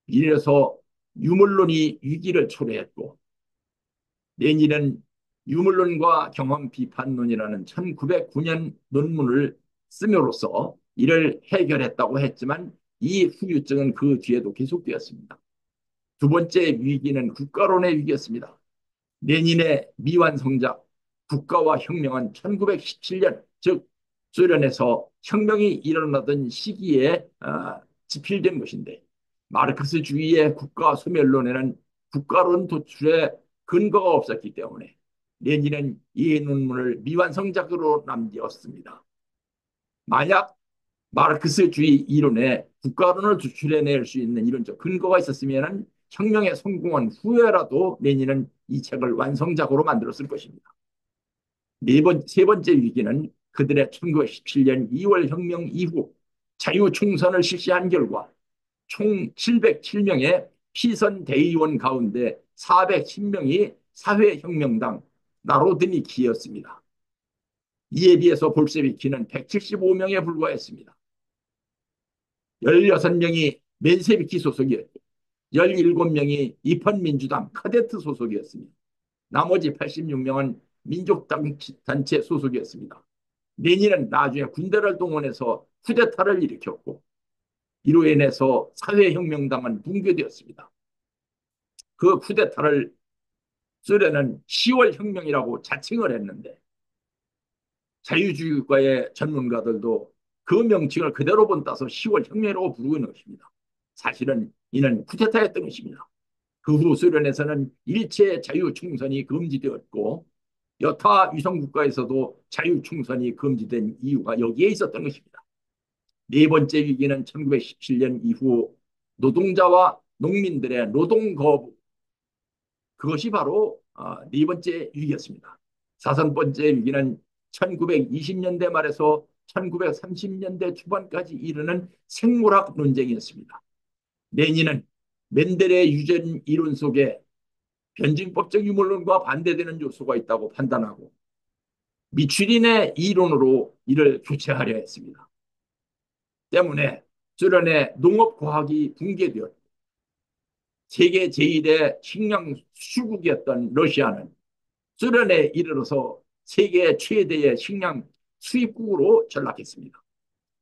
이래서 유물론이 위기를 초래했고 레닌은 유물론과 경험 비판론이라는 1909년 논문을 쓰므로써 이를 해결했다고 했지만 이 후유증은 그 뒤에도 계속되었습니다. 두 번째 위기는 국가론의 위기였습니다. 레닌의 미완성작 국가와 혁명은 1917년, 즉 소련에서 혁명이 일어나던 시기에 집필된 것인데 마르크스주의의 국가 소멸론에는 국가론 도출에 근거가 없었기 때문에 레닌은 이 논문을 미완성작으로 남겼습니다. 만약 마르크스주의 이론에 국가론을 도출해낼 수 있는 이론적 근거가 있었으면 혁명에 성공한 후에라도 레닌은 이 책을 완성작으로 만들었을 것입니다. 세 번째 위기는 그들의 1917년 2월 혁명 이후 자유총선을 실시한 결과 총 707명의 피선 대의원 가운데 410명이 사회혁명당 나로드니키였습니다. 이에 비해서 볼셰비키는 175명에 불과했습니다. 16명이 멘세비키 소속이었고 17명이 입헌민주당 카데트 소속이었습니다. 나머지 86명은 민족단체 소속이었습니다. 레닌은 나중에 군대를 동원해서 쿠데타를 일으켰고 이로 인해서 사회혁명당은 붕괴되었습니다. 그 쿠데타를 소련은 10월 혁명이라고 자칭을 했는데 자유주의국가의 전문가들도 그 명칭을 그대로 본따서 10월 혁명이라고 부르는 것입니다. 사실은 이는 쿠데타였던 것입니다. 그 후 소련에서는 일체 자유총선이 금지되었고 여타 위성국가에서도 자유총선이 금지된 이유가 여기에 있었던 것입니다. 네 번째 위기는 1917년 이후 노동자와 농민들의 노동 거부, 그것이 바로 네 번째 위기였습니다. 다섯 번째 위기는 1920년대 말에서 1930년대 초반까지 이르는 생물학 논쟁이었습니다. 레닌은 멘델의 유전 이론 속에 변증법적 유물론과 반대되는 요소가 있다고 판단하고 미추린의 이론으로 이를 교체하려 했습니다. 때문에 소련의 농업과학이 붕괴되었고 세계 제1의 식량 수출국이었던 러시아는 소련에 이르러서 세계 최대의 식량 수입국으로 전락했습니다.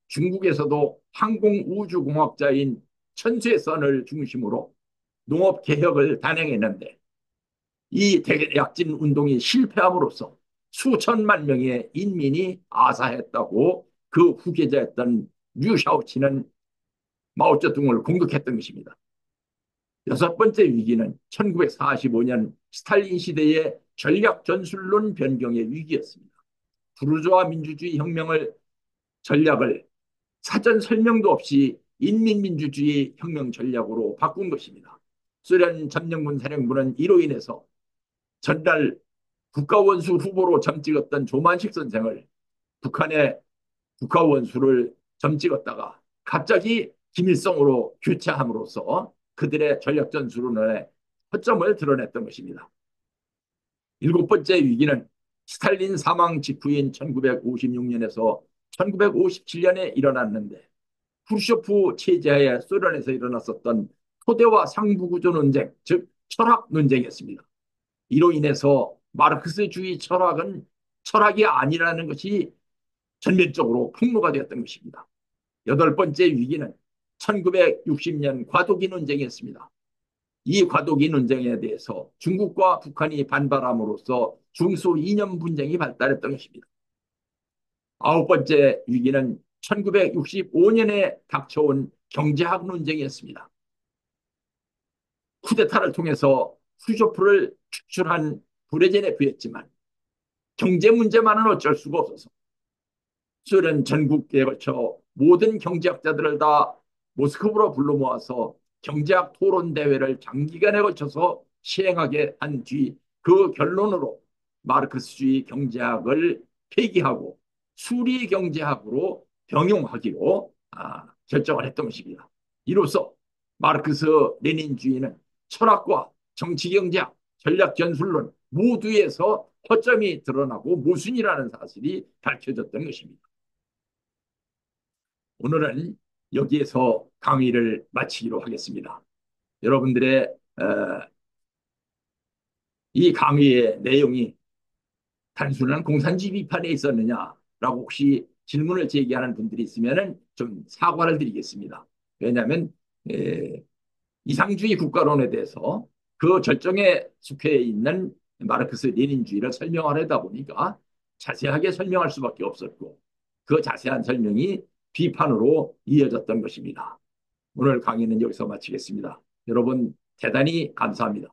중국에서도 항공우주공학자인 천쇠선을 중심으로 농업개혁을 단행했는데 이 대약진 운동이 실패함으로써 수천만 명의 인민이 아사했다고 그 후계자였던 류샤오치는 마오쩌둥을 공격했던 것입니다. 여섯 번째 위기는 1945년 스탈린 시대의 전략 전술론 변경의 위기였습니다. 부르주아 민주주의 혁명을 전략을 사전 설명도 없이 인민민주주의 혁명 전략으로 바꾼 것입니다. 소련 점령군 사령부는 이로 인해서 전날 국가원수 후보로 점찍었던 조만식 선생을 북한의 국가원수를 점찍었다가 갑자기 김일성으로 교체함으로써 그들의 전략전술론의 허점을 드러냈던 것입니다. 일곱 번째 위기는 스탈린 사망 직후인 1956년에서 1957년에 일어났는데 후르쇼프 체제하에 소련에서 일어났었던 토대와 상부구조 논쟁, 즉 철학 논쟁이었습니다. 이로 인해서 마르크스주의 철학은 철학이 아니라는 것이 전면적으로 폭로가 되었던 것입니다. 여덟 번째 위기는 1960년 과도기 논쟁이었습니다. 이 과도기 논쟁에 대해서 중국과 북한이 반발함으로써 중소 이념 분쟁이 발달했던 것입니다. 아홉 번째 위기는 1965년에 닥쳐온 경제학 논쟁이었습니다. 쿠데타를 통해서 후쇼프를 축출한 브레제네프였지만 경제 문제만은 어쩔 수가 없어서 소련 전국에 걸쳐 모든 경제학자들을 다 모스크바로 불러 모아서 경제학 토론 대회를 장기간에 걸쳐서 시행하게 한 뒤 그 결론으로 마르크스주의 경제학을 폐기하고 수리 경제학으로 병용하기로 결정을 했던 것입니다. 이로써 마르크스 레닌주의는 철학과 정치경제학, 전략전술론 모두에서 허점이 드러나고 모순이라는 사실이 밝혀졌던 것입니다. 오늘은 여기에서 강의를 마치기로 하겠습니다. 여러분들의 이 강의의 내용이 단순한 공산주의 비판에 있었느냐라고 혹시 질문을 제기하는 분들이 있으면 좀 사과를 드리겠습니다. 왜냐하면 이상주의 국가론에 대해서 그 절정에 속해 있는 마르크스 레닌주의를 설명하려다 보니까 자세하게 설명할 수밖에 없었고 그 자세한 설명이 비판으로 이어졌던 것입니다. 오늘 강의는 여기서 마치겠습니다. 여러분 대단히 감사합니다.